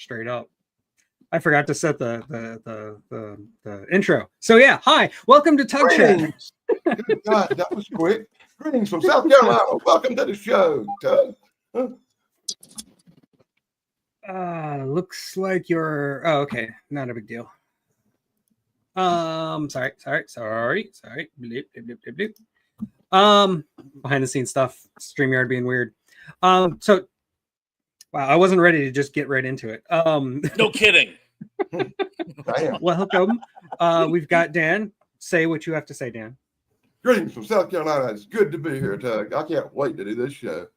straight up. I forgot to set the intro. So yeah, hi, welcome to Tug Chat. Good God, that was quick. Greetings from South Carolina. Welcome to the show, Tug. Looks like you're. Oh, okay, not a big deal. Sorry. Bleep, bleep, bleep, bleep. Behind the scenes stuff. StreamYard being weird. So, wow, I wasn't ready to just get right into it. No kidding. Welcome. We've got Dan. Say what you have to say, Dan. Greetings from South Carolina. It's good to be here, Tug. I can't wait to do this show.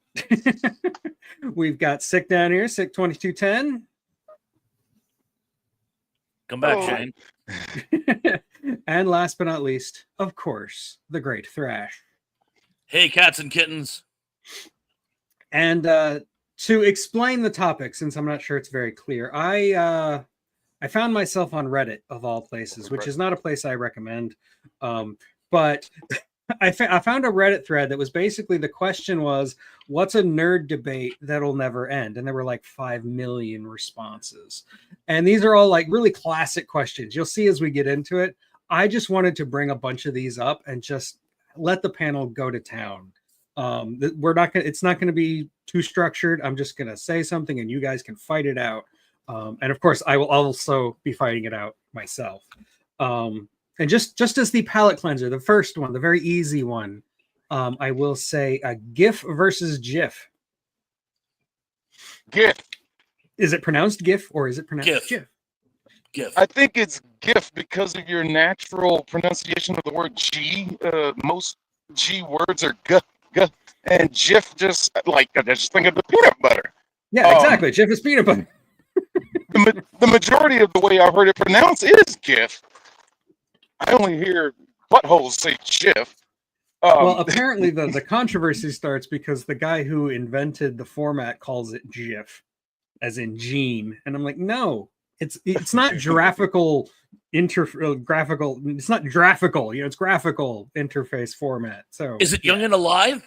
We've got Sick down here, Sick 2210. Come back, Shane. And last but not least, of course, the great Thrash. Hey, cats and kittens. And to explain the topic, since I'm not sure it's very clear, I found myself on Reddit, of all places, which is not a place I recommend. But I found a Reddit thread that was basically, the question was, what's a nerd debate that'll never end? And there were like 5 million responses. And these are all like really classic questions. You'll see as we get into it. I just wanted to bring a bunch of these up and just let the panel go to town. It's not going to be too structured. I'm just going to say something and you guys can fight it out. And of course, I will also be fighting it out myself. And just as the palate cleanser, the first one, the very easy one, I will say a GIF versus GIF. GIF. Is it pronounced GIF or is it pronounced GIF? GIF. I think it's GIF because of your natural pronunciation of the word G. Most G words are G, and GIF just think of the peanut butter. Yeah, exactly. GIF is peanut butter. The majority of the way I've heard it pronounced is GIF. I only hear buttholes say GIF. Well, apparently the controversy starts because the guy who invented the format calls it GIF, as in gene, and I'm like, no, it's not graphical. It's not graphical. It's graphical interface format. So is it Young and Alive?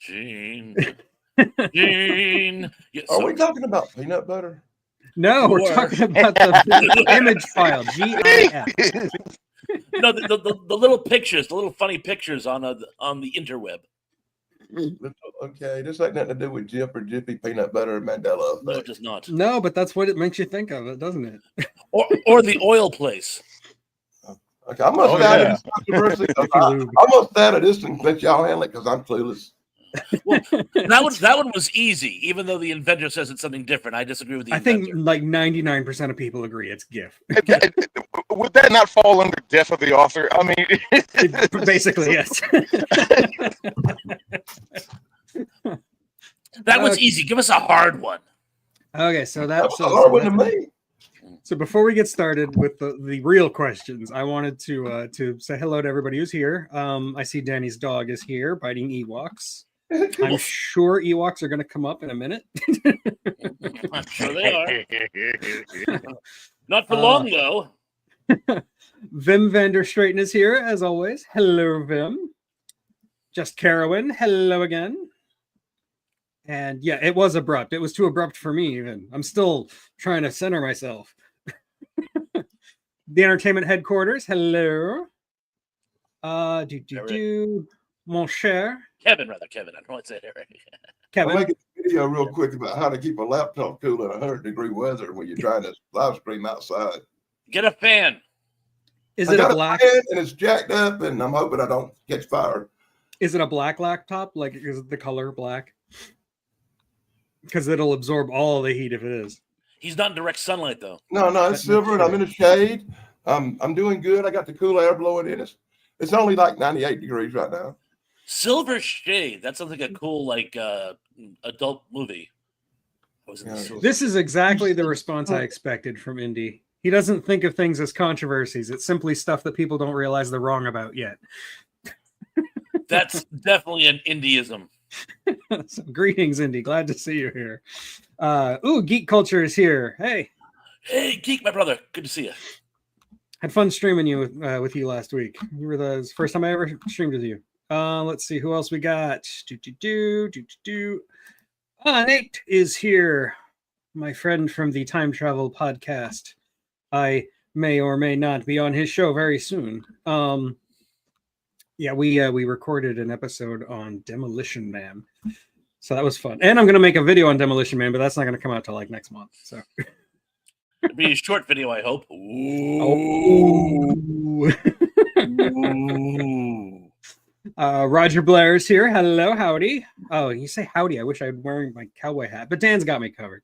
Gene. Gene. Yeah, Are we talking about peanut butter? No, we're talking about the image file. GIF. No, the little pictures, the little funny pictures on the interweb. Okay, this ain't nothing to do with Jip or Jiffy peanut butter and Mandela effect. No, it does not. No, but that's what it makes you think of it, doesn't it? Or the oil place. Okay, I'm gonna stay out of this controversy. I'm gonna stay out of this and let y'all handle it because I'm clueless. Well, that one was easy, even though the inventor says it's something different. I disagree with the inventor. I think like 99% of people agree it's GIF. Would that not fall under death of the author? I mean, basically, yes. That was easy. Give us a hard one. Okay, so that's a hard one to me. So before we get started with the real questions, I wanted to say hello to everybody who's here. I see Danny's dog is here biting Ewoks. I'm sure Ewoks are going to come up in a minute. I'm sure they are. Not for long, though. Vim Vander Straighten is here, as always. Hello, Vim. Just Carowin. Hello again. And yeah, it was abrupt. It was too abrupt for me, even. I'm still trying to center myself. The Entertainment Headquarters. Hello. Mon cher. Kevin. I don't know what to say there. Kevin. I'll make a video real quick about how to keep a laptop cool in 100-degree weather when you're trying to live stream outside. Get a fan. Is it a black? And it's jacked up, and I'm hoping I don't catch fire. Is it a black laptop? Like, is it the color black? Because it'll absorb all the heat if it is. He's not in direct sunlight, though. No, it's silver, and I'm in the shade. I'm doing good. I got the cool air blowing in. It's only like 98 degrees right now. Silver Shade. That sounds like a cool, adult movie. This is exactly the response I expected from Indy. He doesn't think of things as controversies. It's simply stuff that people don't realize they're wrong about yet. That's definitely an Indyism. So, greetings, Indy. Glad to see you here. Geek Culture is here. Hey, Geek, my brother. Good to see you. Had fun streaming you with you last week. You were the first time I ever streamed with you. Let's see who else we got. Nate is here. my friend from the Time Travel podcast. I may or may not be on his show very soon. Yeah, we recorded an episode on Demolition Man, so that was fun. And I'm gonna make a video on Demolition Man, but that's not gonna come out till like next month. So It'll be a short video, I hope. oh. Ooh. Roger Blair is here. Hello, howdy. Oh, you say howdy. I wish I was wearing my cowboy hat, but Dan's got me covered.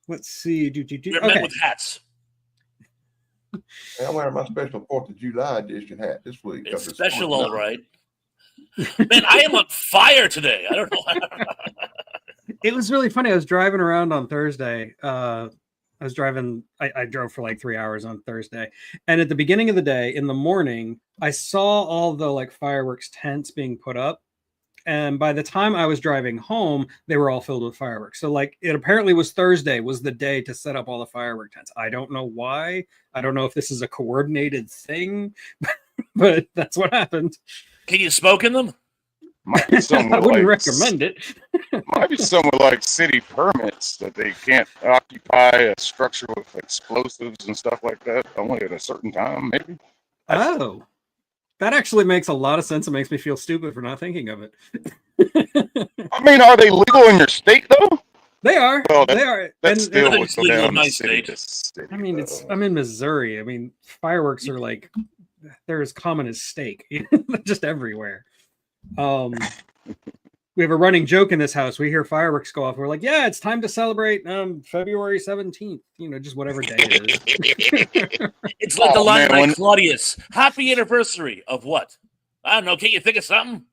Let's see. We're men with hats. I'm wearing my special 4th of July edition hat this week. It's special, all right. Man, I am on fire today. I don't know. It was really funny. I was driving around on Thursday. I drove for like 3 hours on Thursday. And at the beginning of the day, in the morning, I saw all the like fireworks tents being put up. And by the time I was driving home, they were all filled with fireworks. So like it apparently was Thursday was the day to set up all the firework tents. I don't know why. I don't know if this is a coordinated thing, but that's what happened. Can you smoke in them? Might be I somewhere wouldn't like, recommend it. might be somewhere like city permits that they can't occupy a structure with explosives and stuff like that only at a certain time, maybe. Oh, that actually makes a lot of sense. It makes me feel stupid for not thinking of it. I mean, are they legal in your state though? They are. Well, They are. That And- still would Everything's go legal in down my to city state. to city. I mean, though. I'm in Missouri. I mean, fireworks are like they're as common as steak, just everywhere. We have a running joke in this house. We hear fireworks go off. We're like, yeah, it's time to celebrate February 17th. Just whatever day it is. It's like the Oh, line man, by when- Claudius. Happy anniversary of what? I don't know. Can't you think of something?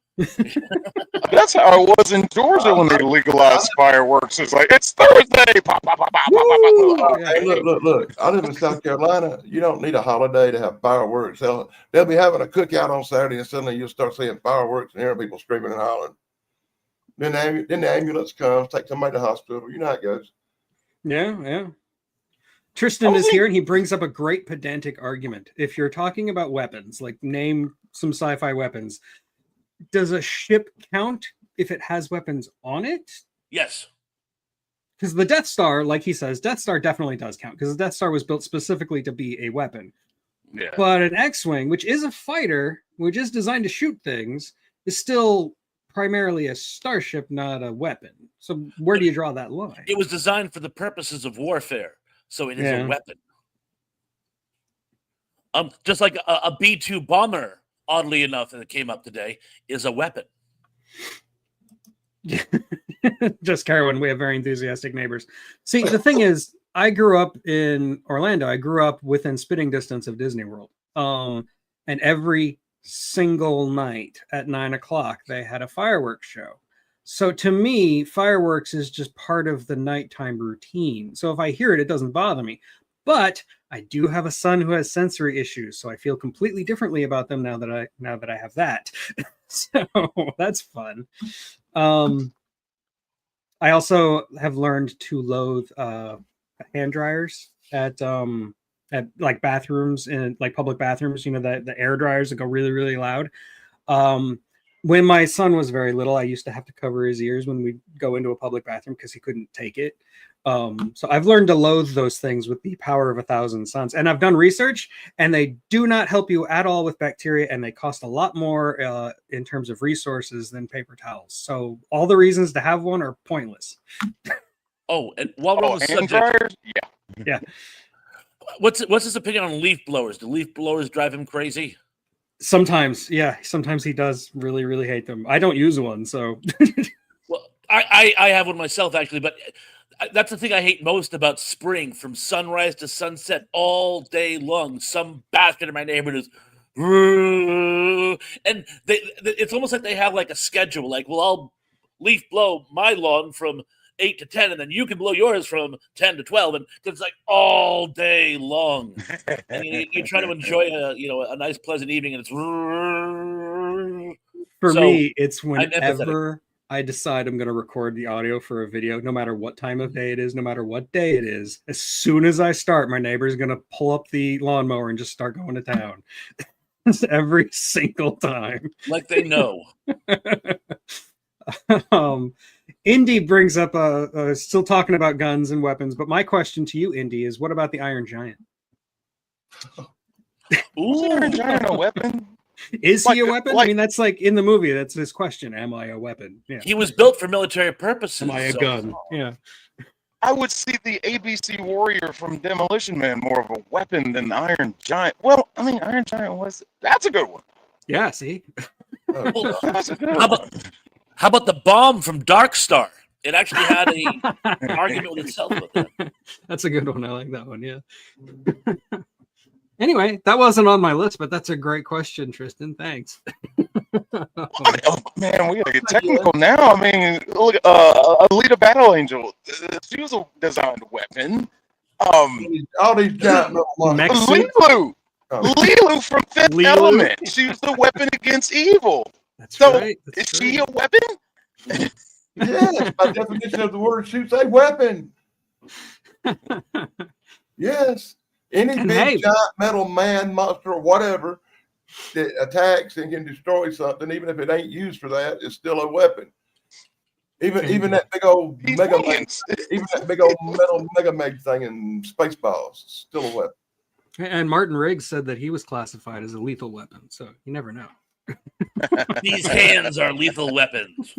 That's how it was in Georgia when they legalized fireworks. It's like, it's Thursday. Pop, pop, pop, pop, pop, pop, pop. Yeah. Hey, look. I live in South Carolina. You don't need a holiday to have fireworks. They'll be having a cookout on Saturday, and suddenly you'll start seeing fireworks and hearing people screaming and hollering. Then the ambulance comes, takes somebody to the hospital. You know how it goes. Yeah. Tristan is here, and he brings up a great pedantic argument. If you're talking about weapons, like name some sci-fi weapons, does a ship count if it has weapons on it? Yes. Because the Death Star, like he says, Death Star definitely does count because the Death Star was built specifically to be a weapon. Yeah. But an X-Wing, which is a fighter, which is designed to shoot things, is still primarily a starship, not a weapon. So where do you draw that line? It was designed for the purposes of warfare, so it is Yeah. a weapon. Just like a B-2 bomber, oddly enough, that came up today, is a weapon. Just Carowin, we have very enthusiastic neighbors. See, the thing is, I grew up in Orlando. I grew up within spitting distance of Disney World. And every single night at 9:00, they had a fireworks show. So to me, fireworks is just part of the nighttime routine. So if I hear it, it doesn't bother me. But I do have a son who has sensory issues, so I feel completely differently about them now that I have that. So that's fun. I also have learned to loathe hand dryers at like bathrooms and like public bathrooms. The air dryers that go really, really loud. When my son was very little, I used to have to cover his ears when we go into a public bathroom because he couldn't take it. So I've learned to loathe those things with the power of 1,000 suns. And I've done research, and they do not help you at all with bacteria, and they cost a lot more in terms of resources than paper towels. So all the reasons to have one are pointless. Oh, and while we're on the hand subject, dryers? Yeah. what's his opinion on leaf blowers? Do leaf blowers drive him crazy? Sometimes, yeah. Sometimes he does really, really hate them. I don't use one, so Well, I have one myself, actually, but that's the thing I hate most about spring. From sunrise to sunset all day long, some bastard in my neighborhood is, and it's almost like they have like a schedule. Like, well, I'll leaf blow my lawn from 8 to 10, and then you can blow yours from 10 to 12, and it's like all day long. And you try to enjoy a nice pleasant evening, and it's for So, me, it's I'm empathetic. whenever I decide I'm going to record the audio for a video, no matter what time of day it is, no matter what day it is. As soon as I start, my neighbor's going to pull up the lawnmower and just start going to town. It's every single time. like they know. Indy brings up still talking about guns and weapons, but my question to you, Indy, is what about the Iron Giant? Was Iron Giant a weapon? Is he a Like- weapon? I like- mean, that's like in the movie. That's his question. Am I a weapon? Yeah. He was built for military purposes. Am I a so- gun? Yeah. I would see the ABC Warrior from Demolition Man more of a weapon than Iron Giant. Well, I mean, Iron Giant was. That's a good one. Yeah. See. Oh, Well, That's a good How one. how about the bomb from Dark Star? It actually had an argument with itself with that. That's a good one. I like that one. Yeah. Anyway, that wasn't on my list, but that's a great question, Tristan. Thanks. I mean, oh, man, we gotta get technical now. I mean, look, Alita Battle Angel. She was a designed weapon. all these giant metal monsters. Mech suit? Oh, Lilu from Fifth Lilu? Element. She was the weapon against evil. That's So, right. Is That's she right. a weapon? yes, by definition of the word, shoots a weapon. Yes. Any And big hey- giant metal man, monster, or whatever that attacks and can destroy something, even if it ain't used for that, is still a weapon. Even that big old These mega mag, hands. even that big old metal mega mag thing in Spaceballs, is still a weapon. And Martin Riggs said that he was classified as a lethal weapon, so you never know. These hands are lethal weapons.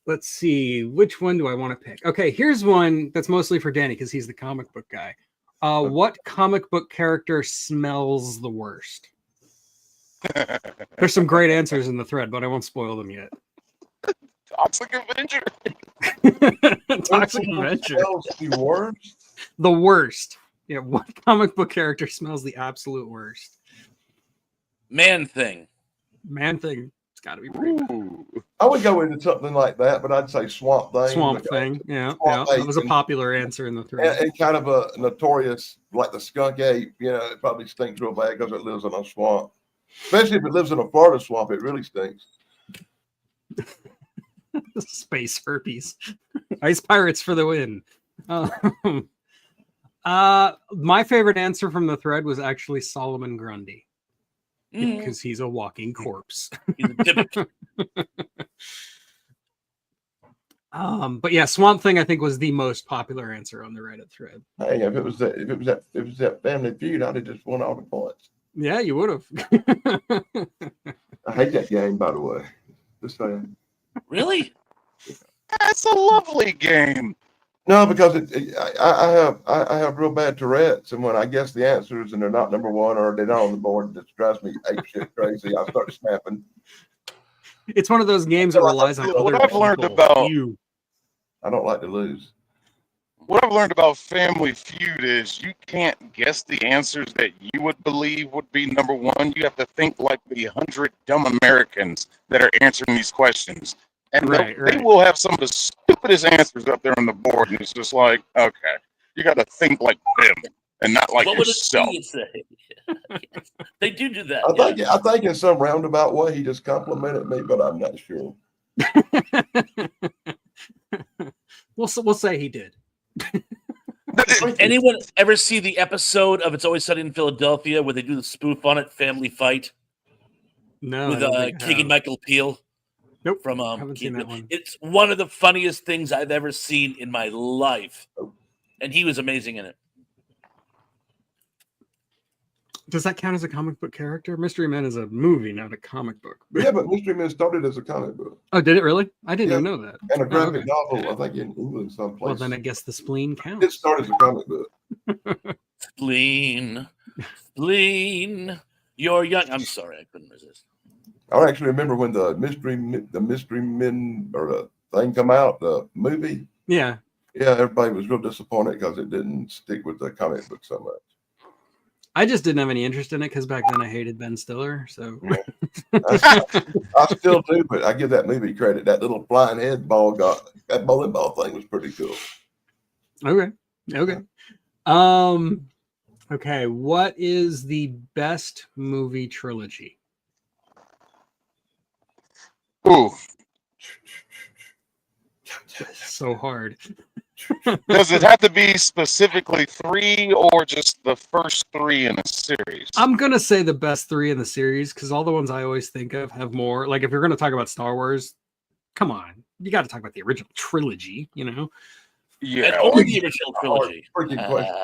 Let's see, which one do I want to pick? Okay, here's one that's mostly for Danny because he's the comic book guy. What comic book character smells the worst? There's some great answers in the thread, but I won't spoil them yet. Toxic Avenger. Toxic Avenger. Smells the worst. The worst. Yeah, what comic book character smells the absolute worst? Man thing. Man Thing. It's got to be pretty bad. Ooh. I would go into something like that, but I'd say Swamp Thing. Swamp because- Thing. Yeah, Swamp yeah. That was a Thing. popular answer in the thread. And kind of a notorious, like the skunk ape, it probably stinks real bad because it lives in a swamp. Especially if it lives in a Florida swamp, it really stinks. Space herpes. Ice pirates for the win. My favorite answer from the thread was actually Solomon Grundy Mm, because he's a walking corpse. he's a gimmick. But yeah, Swamp Thing I think was the most popular answer on the Reddit thread. Hey, if it was that Family Feud, I'd have just won all the points. Yeah, you would have. I hate that game, by the way. Just saying. Really? That's a lovely game. No, because I have real bad Tourette's, and when I guess the answers and they're not number one or they're not on the board, it just drives me ape shit crazy. I start snapping. It's one of those games that relies on What other I've learned people. about- You. I don't like to lose. What I've learned about Family Feud is you can't guess the answers that you would believe would be number one. You have to think like the 100 dumb Americans that are answering these questions. And Right, they right. will have some of the stupidest answers up there on the board. And it's just like, okay, you got to think like them and not like what would yourself. it say? They do that. I think in some roundabout way he just complimented me, but I'm not sure. We'll say he did. Anyone ever see the episode of It's Always Sunny in Philadelphia where they do the spoof on it, Family Fight, No, with I don't think I Keegan have. Michael Peel? Nope, From haven't seen Keegan- that one. It's one of the funniest things I've ever seen in my life, and he was amazing in it. Does that count as a comic book character? Mystery Men is a movie, not a comic book. Yeah, but Mystery Men started as a comic book Oh, did it really? I didn't Yeah. even know that. and a graphic okay. novel, I think, in England someplace. Well, then I guess the spleen It counts. started as a comic book. Spleen, spleen, you're young. I'm sorry, I couldn't resist. I actually remember when the Mystery Men or the thing come out, the movie. Yeah. Yeah, everybody was real disappointed because it didn't stick with the comic book so much. I just didn't have any interest in it because back then I hated Ben Stiller. So I still do, but I give that movie credit. That little flying head ball that bowling ball thing was pretty cool. okay. Okay, what is the best movie trilogy? Ooh, So hard. Does it have to be specifically 3 or just the first 3 in a series? I'm gonna say the best 3 in the series because all the ones I always think of have more. Like if you're gonna talk about Star Wars, come on, you got to talk about the original trilogy. You know, And Yeah, only the original trilogy. Freaking question.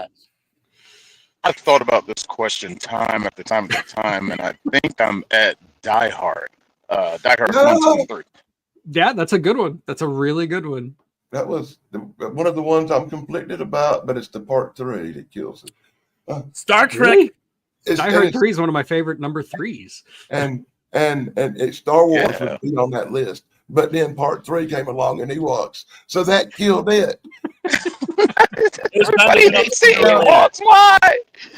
I've thought about this question time after time after time, and I think I'm at Die Hard. Die Hard 1, 2, and 3. yeah, that's a good one. That's a really good one. That was one of the ones I'm conflicted about, but it's the part 3 that kills it. Star Trek. Really? It's, Die and Hard it's- 3 is one of my favorite number 3s. and Star Wars Yeah. would be on that list, but then part 3 came along and Ewoks, so that killed it. Everybody hates the Ewoks. Why?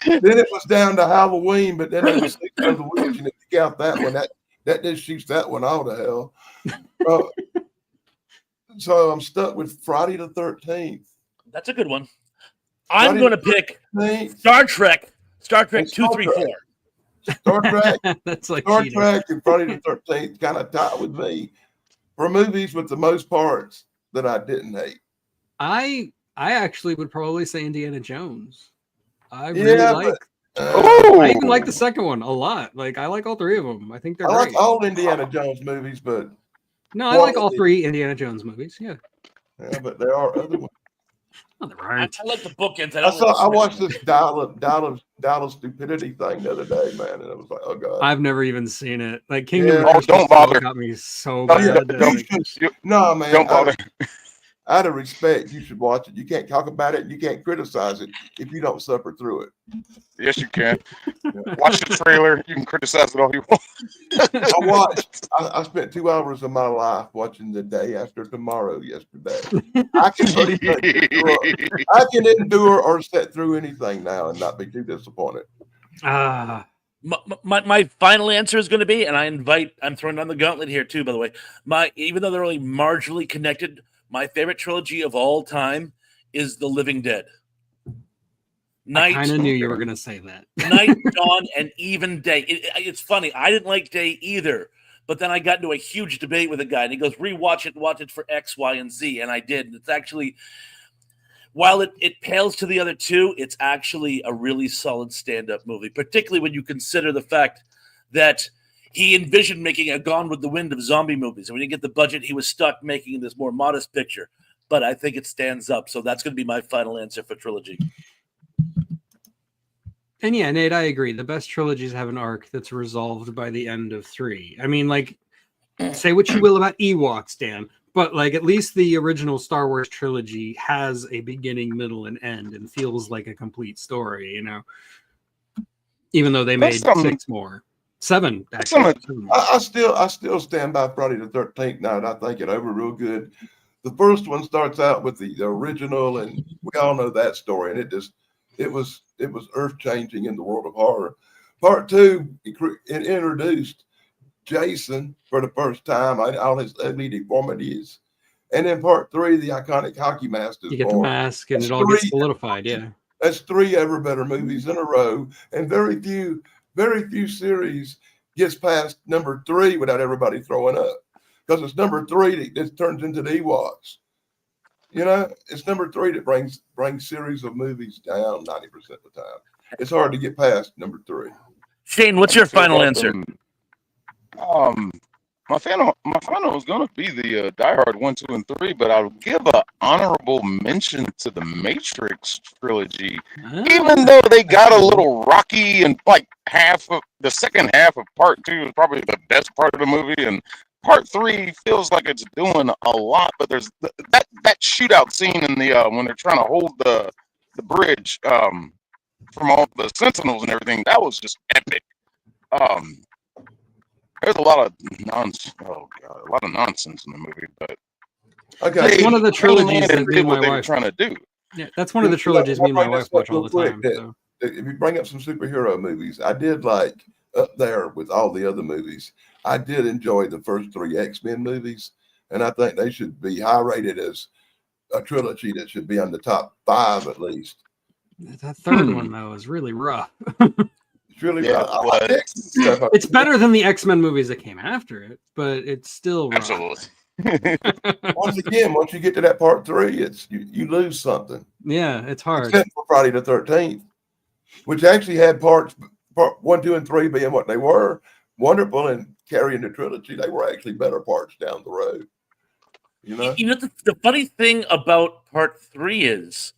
Then it was down to Halloween, but then there was 6 other weeks, and if you count that one, that just shoots that one all to hell. So I'm stuck with Friday the 13th. That's a good one. I'm Friday going to the pick 13th, Star Trek. Star Trek And 2, Star 3, Trek. 4. Star Trek, That's like Star cheating. Trek, and Friday the 13th kind of tie with me for movies with the most parts that I didn't hate. I actually would probably say Indiana Jones. I really Yeah, like. Oh, I even like the second one a lot. Like I like all 3 of them. I think they're I great. like all Indiana Jones movies, but No, I like all quality. 3 Indiana Jones movies. Yeah, but there are other ones. no, there I aren't. like the bookends. I watched this Dial of Stupidity thing the other day, man, and I was like, oh god. I've never even seen it. Like Kingdom Yeah. Hearts Oh, don't just bother. got me so Oh, yeah, bad. don't- No, man. Don't bother. Out of respect, you should watch it. You can't talk about it. You can't criticize it if you don't suffer through it. Yes, you can. Watch the trailer. You can criticize it all you want. I spent 2 hours of my life watching The Day After Tomorrow yesterday. I can endure or sit through anything now and not be too disappointed. Ah, My final answer is going to be, and I'm throwing down the gauntlet here too, by the way. Even though they're only marginally connected, my favorite trilogy of all time is The Living Dead. I kind of knew you were gonna say that. Night, Dawn, and even Day. It's funny. I didn't like Day either, but then I got into a huge debate with a guy, and he goes, "Rewatch it, watch it for X, Y, and Z," and I did. And it's actually, while it pales to the other 2, it's actually a really solid stand-up movie, particularly when you consider the fact that he envisioned making a Gone with the Wind of zombie movies, and when he get the budget, he was stuck making this more modest picture. But I think it stands up, so that's going to be my final answer for trilogy. And yeah, Nate, I agree. The best trilogies have an arc that's resolved by the end of 3. I mean, like, say what you will about Ewoks, Dan, but like at least the original Star Wars trilogy has a beginning, middle, and end, and feels like a complete story. You know, even though they made That's something- 6 more, 7 That's actually. something- 7 more. I still stand by Friday the 13th now, and I think it over real good. The first one starts out with the original, and we all know that story, and it was earth changing in the world of horror. Part 2, it introduced Jason for the first time, all his ugly deformities, and then part 3, the iconic hockey mask is You get the born. mask, and That's it all gets 3. solidified. Yeah, That's 3 ever better movies in a row, and very few series gets past number 3 without everybody throwing up, because it's number 3 that turns into the Ewoks. You know, it's number 3 that brings series of movies down 90% of the time. It's hard to get past number 3. Shane, what's your final answer? My final is gonna be the Die Hard 1, 2, and 3, but I'll give an honorable mention to the Matrix trilogy. Even though they got a little rocky, and like the second half of part 2 is probably the best part of the movie, and part 3 feels like it's doing a lot, but there's that shootout scene in the when they're trying to hold the bridge from all the Sentinels and everything. That was just epic. There's a lot of nonsense. Oh god, a lot of nonsense in the movie, but Okay, It's one of the trilogies man that me did and what my they were wife. trying to do. Yeah, that's one of the trilogies me and my wife watch all the time. So. if you bring up some superhero movies, I did like up there with all the other movies. I did enjoy the first 3 X-Men movies, and I think they should be high rated as a trilogy that should be on the top 5 at least. That third one though is really rough. It's really Yeah, I like but- X-Men stuff. It's better than the X-Men movies that came after it, but it's still rough. Absolutely. Once again, once you get to that part 3, it's you lose something. Yeah, it's hard. Except for Friday the 13th, which actually had part 1, 2, and 3 being what they were wonderful and carrying the trilogy. They were actually better parts down the road. You know, The funny thing about part 3 is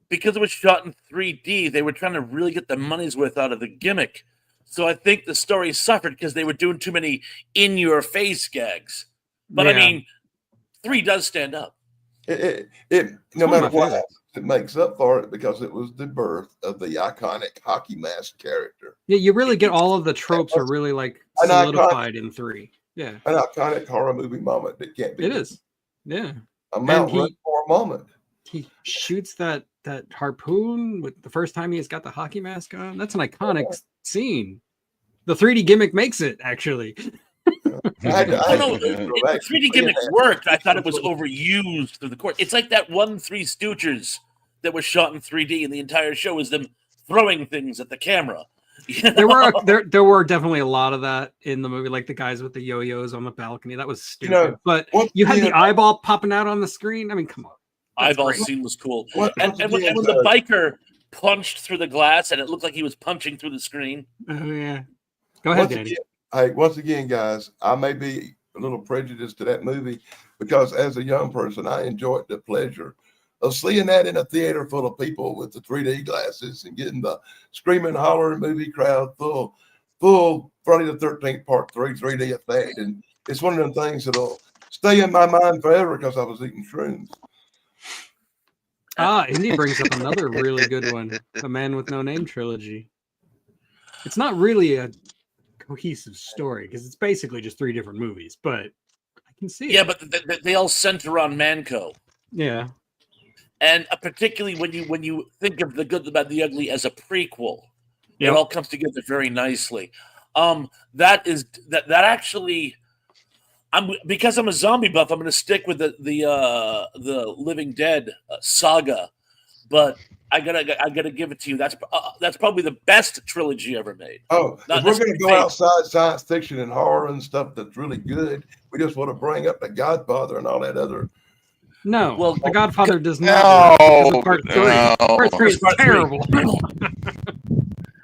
because it was shot in 3D, they were trying to really get the money's worth out of the gimmick. So I think the story suffered because they were doing too many in-your-face gags. But I Yeah. mean, 3 does stand up. it one no of matter my what favorites. happens, it makes up for it because it was the birth of the iconic hockey mask character, Yeah, you really get all of the tropes are really like An iconic- solidified in 3. Yeah, an iconic horror movie moment that can't be. it is. Yeah, a Mount he- Rushmore moment. he shoots that harpoon with the first time he's got the hockey mask on. That's an iconic scene. The 3D gimmick makes it actually. I had to No, go through the that. 3D gimmick worked. I thought it was overused through the course. It's like that one Three Stooges that was shot in 3D, and the entire show is them throwing things at the camera. You There were know? there were definitely a lot of that in the movie, like the guys with the yo-yos on the balcony. That was stupid. know, but once you had the again- eyeball popping out on the screen. I mean, come on. That's Eyeball great. scene was cool. Once And when again, the biker punched through the glass, and it looked like he was punching through the screen. Oh yeah. Go ahead, once Danny. again, hey, once again, guys, I may be a little prejudiced to that movie because as a young person, I enjoyed the pleasure of seeing that in a theater full of people with the 3D glasses and getting the screaming, hollering movie crowd full Friday the 13th Part 3 3D effect. And it's one of them things that'll stay in my mind forever because I was eating shrooms. Indy brings up another really good one, The Man with No Name trilogy. It's not really a cohesive story because it's basically just 3 different movies, but I can see it. Yeah, but they all center on Manco. Yeah. And particularly when you think of The Good, the Bad, the Ugly as a prequel, Yep. it all comes together very nicely. That actually, because I'm a zombie buff, I'm going to stick with the Living Dead saga, but I gotta give it to you. That's probably the best trilogy ever made. Oh, Not if we're going to go necessarily outside science fiction and horror and stuff that's really good, we just want to bring up The Godfather and all that other. No, Well, The Godfather does not. No, work. Part 3. no. Part 3 is Part 3. terrible.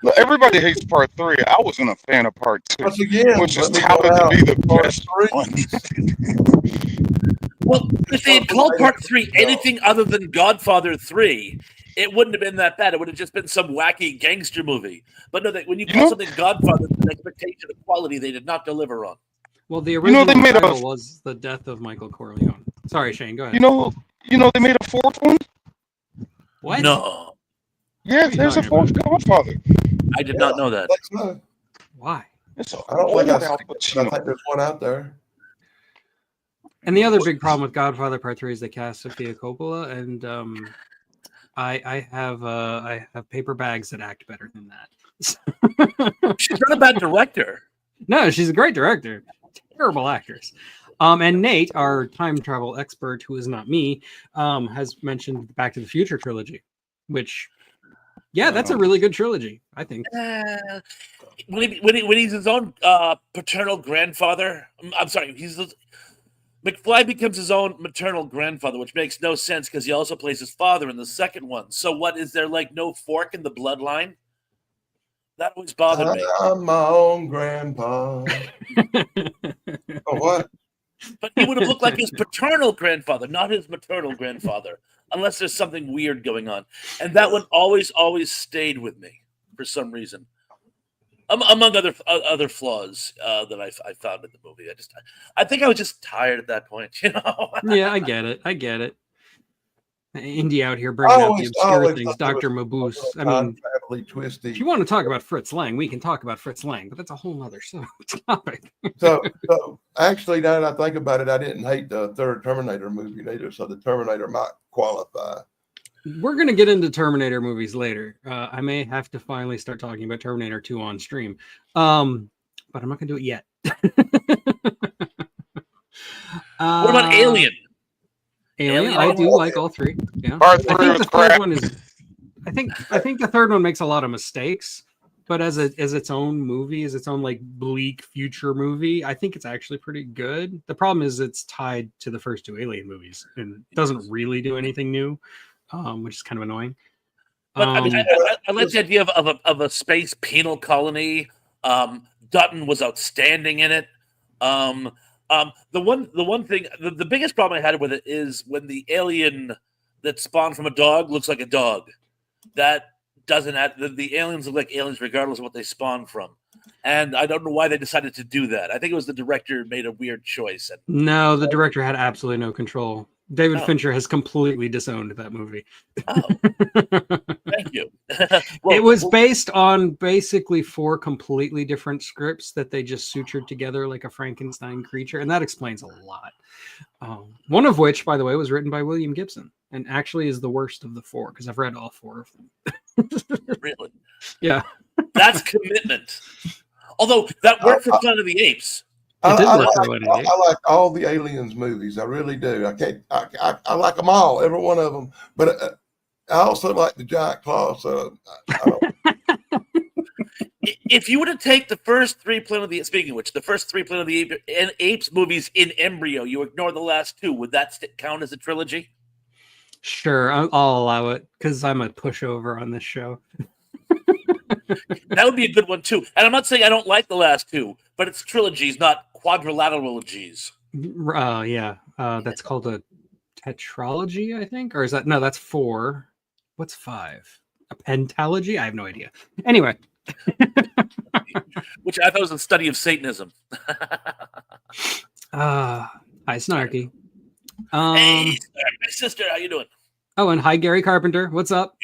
Look, everybody hates part 3. I wasn't a fan of part 2, Once again, which is let me touted point to out be the Part best 3. one. Well, if they had called Part 3 anything other than Godfather 3, it wouldn't have been that bad. It would have just been some wacky gangster movie. But no, when you call know- something Godfather, there's an expectation of quality they did not deliver on. Well, the know, original they made a- title was The Death of Michael Corleone. Sorry, Shane, go ahead. You know they made a 4th one? What? No, Yeah, are you there's a talking 4th Godfather. I did not know that. Let's know. Why? It's a I don't old think Al I think Pacino. there's one out there. And the other big problem with Godfather Part 3 is they cast Sofia Coppola, and I have paper bags that act better than that. She's not a bad director. No, she's a great director. Terrible actress. And Nate, our time travel expert, who is not me, has mentioned the Back to the Future trilogy, which, yeah, that's a really good trilogy, I think. When he's his own paternal grandfather, I'm sorry, McFly becomes his own maternal grandfather, which makes no sense because he also plays his father in the second one. So what, is there like no fork in the bloodline? That always bothered me. I'm my own grandpa. Oh, what? But he would have looked like his paternal grandfather, not his maternal grandfather, unless there's something weird going on. And that one always stayed with me for some reason. Among other flaws that I found in the movie. I think I was just tired at that point, you know? Yeah, I get it. Indy out here bringing out the obscure things, Dr. Mabuse. I mean, Twisty. if you want to talk about Fritz Lang, we can talk about Fritz Lang, but that's a whole other topic. So actually, now that I think about it, I didn't hate the third Terminator movie neither. So the Terminator might qualify. We're going to get into Terminator movies later. I may have to finally start talking about Terminator 2 on stream. But I'm not going to do it yet. What about Alien? Alien, Alien? I do like all 3. Yeah. Part I 3 think was the third crap. one is I think the third one makes a lot of mistakes, but as its own movie, as its own like bleak future movie, I think it's actually pretty good. The problem is it's tied to the first two Alien movies and doesn't really do anything new, which is kind of annoying. But I mean, I like the idea of a space penal colony. Dutton was outstanding in it. The one thing, the biggest problem I had with it is when the alien that spawned from a dog looks like a dog. That doesn't add, the aliens look like aliens regardless of what they spawn from. And I don't know why they decided to do that. I think it was the director made a weird choice. No, the director had absolutely no control. David Fincher has completely disowned that movie. Oh, thank you. It was based on basically 4 completely different scripts that they just sutured together like a Frankenstein creature, and that explains a lot. One of which, by the way, was written by William Gibson, and actually is the worst of the 4 because I've read all 4 of them. Really? Yeah. That's commitment. Although that worked for Planet of the Apes. I like all the Aliens movies. I really do. I like them all, every one of them. But I also like the Giant Claw. So if you were to take the first 3 Planet of the speaking of which, the first 3 Planet of the Apes movies in embryo, you ignore the last 2. Would that count as a trilogy? Sure, I'll allow it because I'm a pushover on this show. That would be a good one too. And I'm not saying I don't like the last 2, but it's trilogies, not quadrilateralogies. Yeah, that's called a tetralogy, I think, or is that no? That's 4. What's 5? A pentalogy? I have no idea. Anyway, which I thought was a study of Satanism. Hi, Snarky. Hey, my sister, how you doing? Oh, and hi, Gary Carpenter. What's up?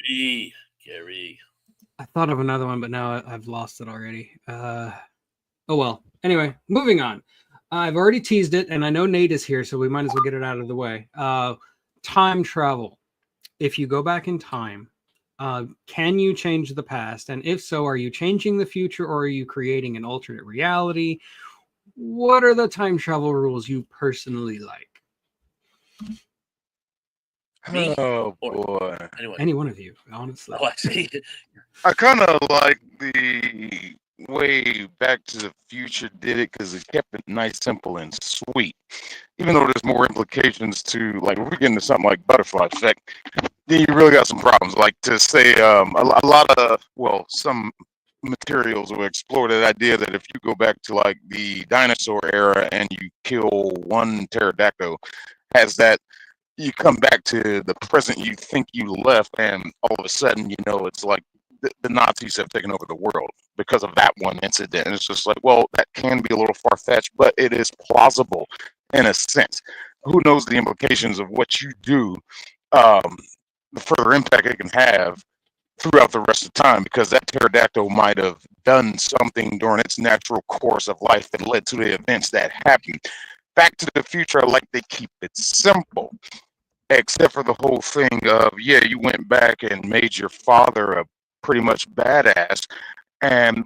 Gary. I thought of another one, but now I've lost it already. Oh well. Anyway, moving on. I've already teased it, and I know Nate is here, so we might as well get it out of the way. Time travel. If you go back in time, can you change the past? And if so, are you changing the future, or are you creating an alternate reality? What are the time travel rules you personally like? Me? Oh boy! Anyway. Any one of you, honestly. Oh, I see. I kind of like the way Back to the Future did it because it kept it nice, simple, and sweet. Even though there's more implications to, like, if we get into something like butterfly effect, then you really got some problems. Like to say, a lot of, well, some materials will explore that idea that if you go back to like the dinosaur era and you kill one pterodactyl, has that you come back to the present you think you left, and all of a sudden, you know, it's like the Nazis have taken over the world because of that one incident. And it's just like, well, that can be a little far-fetched, but it is plausible in a sense. Who knows the implications of what you do, the further impact it can have throughout the rest of time, because that pterodactyl might have done something during its natural course of life that led to the events that happened. Back to the Future, I like they keep it simple, except for the whole thing of, yeah, you went back and made your father a pretty much badass,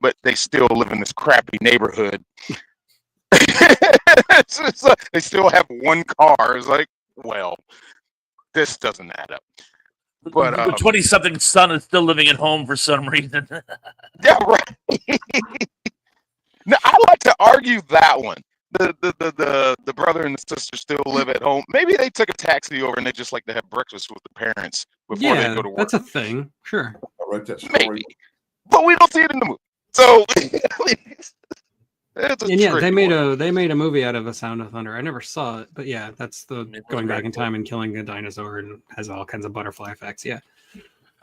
but they still live in this crappy neighborhood. It's like, they still have one car. It's like, well, this doesn't add up. But the 20-something son is still living at home for some reason. Yeah, right. Now, I like to argue that one. The brother and the sister still live at home. Maybe they took a taxi over and they just like to have breakfast with the parents before they go to work. That's a thing. Sure. I wrote that story. Maybe, but we don't see it in the movie. So it's a And yeah, tricky they made a movie out of A Sound of Thunder. I never saw it, but yeah, that's the going back in time and killing a dinosaur and has all kinds of butterfly effects. Yeah.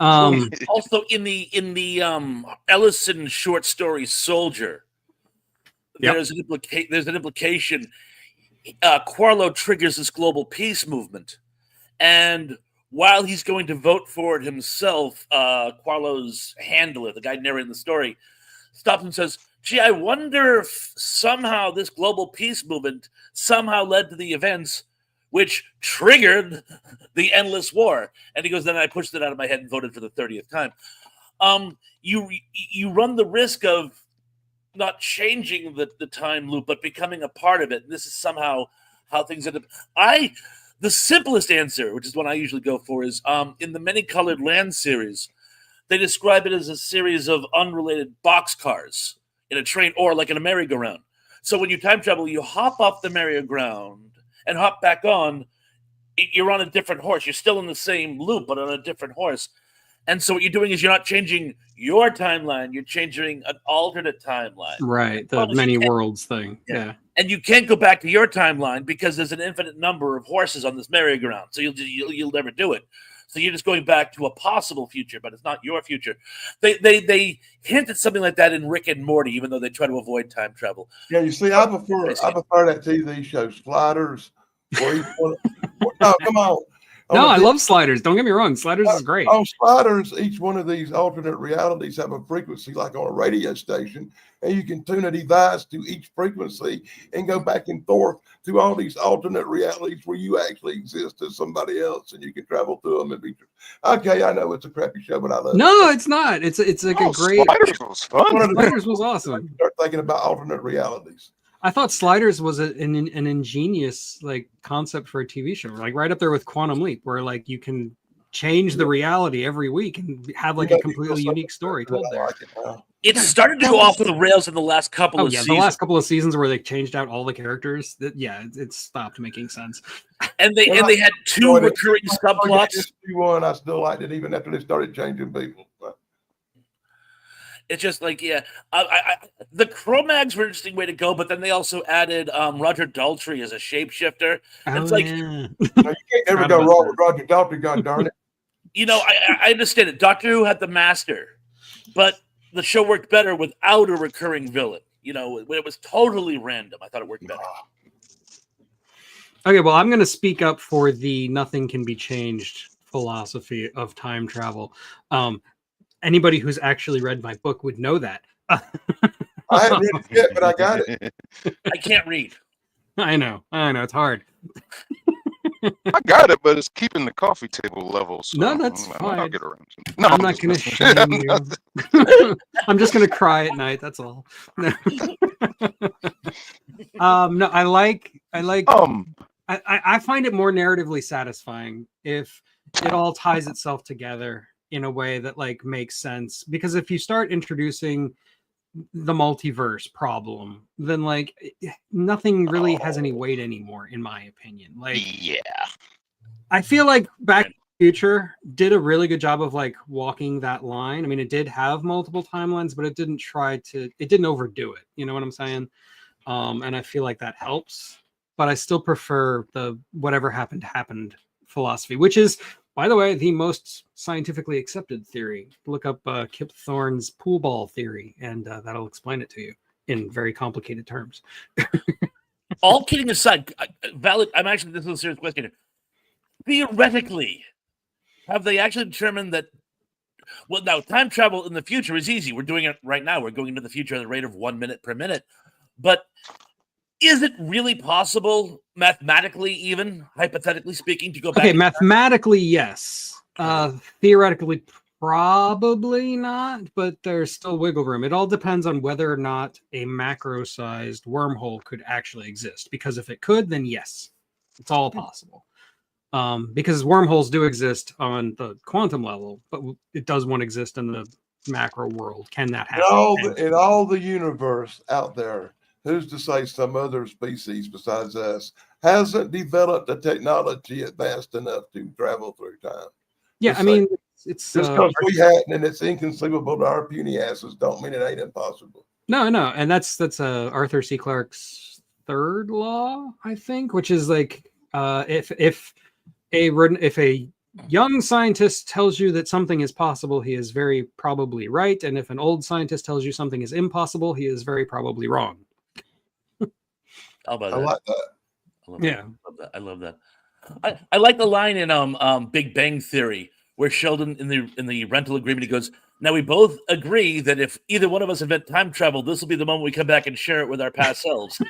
Also, in the Ellison short story Soldier, there's an implication. Quarlo triggers this global peace movement, and while he's going to vote for it himself, Quarlo's handler, the guy narrating the story, stops and says, "Gee, I wonder if somehow this global peace movement somehow led to the events which triggered the endless war." And he goes, "Then I pushed it out of my head and voted for the 30th time." You run the risk of not changing the time loop, but becoming a part of it. And this is somehow how things end up. The simplest answer, which is one I usually go for, is in the Many Colored Land series, they describe it as a series of unrelated boxcars in a train or like in a merry-go-round. So when you time travel, you hop off the merry-go-round and hop back on. You're on a different horse. You're still in the same loop, but on a different horse. And so what you're doing is you're not changing your timeline. You're changing an alternate timeline. Right. The Well, many you can't- worlds thing. Yeah. And you can't go back to your timeline because there's an infinite number of horses on this merry-go-round. So you'll never do it. So you're just going back to a possible future, but it's not your future. They hint at something like that in Rick and Morty, even though they try to avoid time travel. Yeah, you see, I prefer that TV show, Sliders. Where each one, no, come on. No, I the- love Sliders. Don't get me wrong. Sliders is great. On Sliders, each one of these alternate realities have a frequency like on a radio station, and you can tune a device to each frequency and go back and forth to all these alternate realities where you actually exist as somebody else, and you can travel through them and be. Okay, I know it's a crappy show, but I love it. No, it's not. It's like a great. Sliders was fun. One of the- Sliders was awesome. Start thinking about alternate realities. I thought Sliders was an ingenious like concept for a TV show, like right up there with Quantum Leap, where like you can change the reality every week and have like a completely unique story told I there. like it now. It started to go off the rails in the last couple Oh of yeah, the seasons. last couple of seasons where they changed out all the characters. It stopped making sense. And they had two Well, recurring subplots. One, I still liked it even after they started changing people. It's just like, yeah, the Cro-Mags were an interesting way to go, but then they also added Roger Daltrey as a shapeshifter. Oh, It's like- yeah. You can't ever go wrong with Roger Daltrey, God darn it. You know, I understand it. Doctor Who had the Master, but the show worked better without a recurring villain. You know, when it was totally random, I thought it worked better. Okay, well, I'm going to speak up for the nothing can be changed philosophy of time travel. Anybody who's actually read my book would know that. I haven't read it yet, but I got it. I can't read. I know, it's hard. I got it, but it's keeping the coffee table level. So No, that's I'll fine. get around to it. No, I'm not just going to messing. shame you. I'm just going to cry at night. That's all. No, I like. I find it more narratively satisfying if it all ties itself together in a way that like makes sense. Because if you start introducing the multiverse problem, then like nothing really has any weight anymore, in my opinion. Like, Yeah. I feel like Back to the Future did a really good job of like walking that line. I mean, it did have multiple timelines, but it didn't overdo it. You know what I'm saying? And I feel like that helps. But I still prefer the whatever happened philosophy, which is, by the way, the most scientifically accepted theory. Look up Kip Thorne's pool ball theory, and that'll explain it to you in very complicated terms. All kidding aside, I'm actually, this is a serious question here. Theoretically, have they actually determined that? Well, now time travel in the future is easy. We're doing it right now. We're going into the future at the rate of 1 minute per minute. But is it really possible, mathematically, even hypothetically speaking, to go back? Okay, mathematically, yes. Theoretically, probably not, but there's still wiggle room. It all depends on whether or not a macro-sized wormhole could actually exist. Because if it could, then yes, it's all possible. Because wormholes do exist on the quantum level, but it does one exist in the macro world. Can that happen? In all the universe out there, who's to say some other species besides us hasn't developed a technology advanced enough to travel through time? Yeah, Just I mean, it's just because we hadn't and it's inconceivable to our puny asses don't mean it ain't impossible. no, and that's Arthur C. Clarke's third law, I think, which is like if a young scientist tells you that something is possible, he is very probably right, and if an old scientist tells you something is impossible, he is very probably wrong. How about I that? like that. Yeah. I love that. I like the line in Big Bang Theory where Sheldon in the rental agreement, he goes, "Now we both agree that if either one of us invent time travel, this will be the moment we come back and share it with our past selves."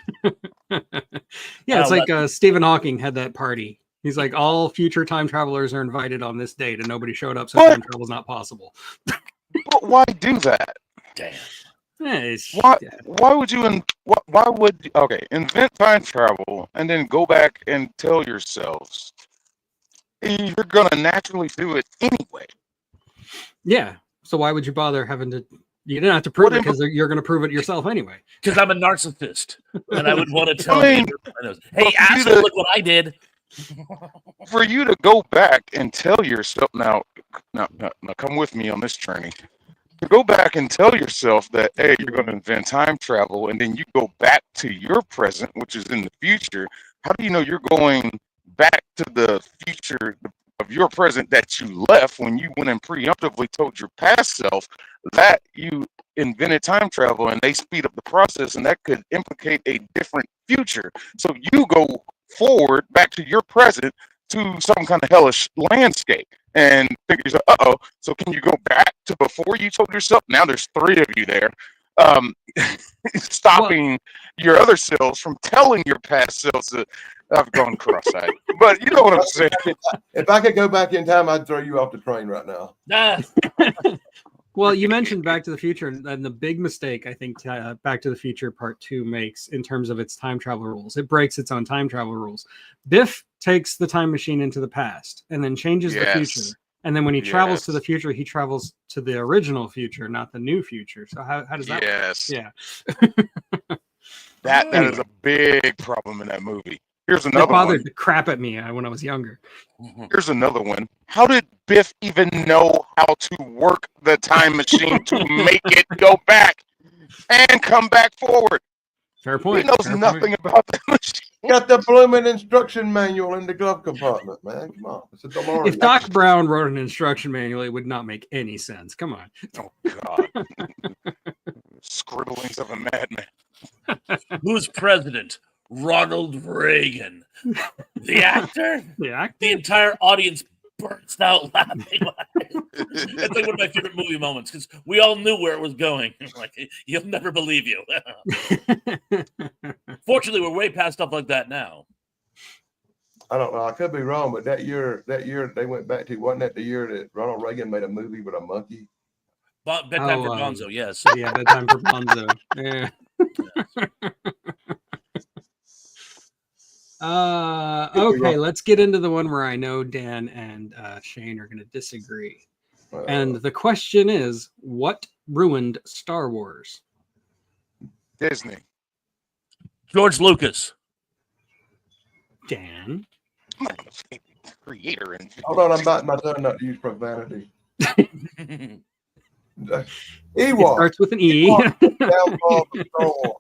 Yeah, it's like Stephen Hawking had that party. He's like, all future time travelers are invited on this date, and nobody showed up, so What? time travel is not possible. But why do that? Damn. Why would you? Invent time travel and then go back and tell yourselves you're gonna naturally do it anyway. Yeah. So why would you bother having to? You didn't have to prove What it because you're going to prove it yourself anyway. Because I'm a narcissist, and I would want to tell mean, you, hey, for you asshole, to- look what I did. For you to go back and tell yourself now, come with me on this journey. To go back and tell yourself that, hey, you're going to invent time travel, and then you go back to your present, which is in the future. How do you know you're going back to the future of your present that you left when you went and preemptively told your past self that you invented time travel, and they speed up the process, and that could implicate a different future? So you go forward back to your present to some kind of hellish landscape and think yourself, uh-oh, so can you go back to before you told yourself? Now there's 3 of you there, stopping your other selves from telling your past selves that I've gone cross-eyed. But you know what I'm saying. If I could go back in time, I'd throw you off the train right now. Nah. Well, you mentioned Back to the Future, and the big mistake I think Back to the Future Part 2 makes in terms of its time travel rules. It breaks its own time travel rules. Biff takes the time machine into the past and then changes the future. And then when he travels to the future, he travels to the original future, not the new future. So how does that Yes. work? Yeah. That is a big problem in that movie. Here's It another bothered one. the crap at me when I was younger. Here's another one. How did Biff even know how to work the time machine to make it go back and come back forward? Fair He point. knows Fair nothing point. about that machine. Got the blooming instruction manual in the glove compartment, man. Come on. It's a DeLorean. If Doc Brown wrote an instruction manual, it would not make any sense. Come on. Oh, God. Scribblings of a madman. Who's president? Ronald Reagan. The actor? Yeah. The entire audience bursts out laughing. It's like one of my favorite movie moments because we all knew where it was going. Like, you'll never believe you. Fortunately, we're way past stuff like that now. I don't know. I could be wrong, but that year they went back to, wasn't that the year that Ronald Reagan made a movie with a monkey? Bedtime for Gonzo, yes. Yeah, Bedtime for Bonzo. Yeah. Okay, let's get into the one where I know Dan and Shane are going to disagree. And the question is, what ruined Star Wars? Disney. George Lucas. Dan? I'm not gonna say creator. And Hold on, I'm biting my tongue not to use profanity. It Ewoks. starts with an E. Downfall of Star Wars.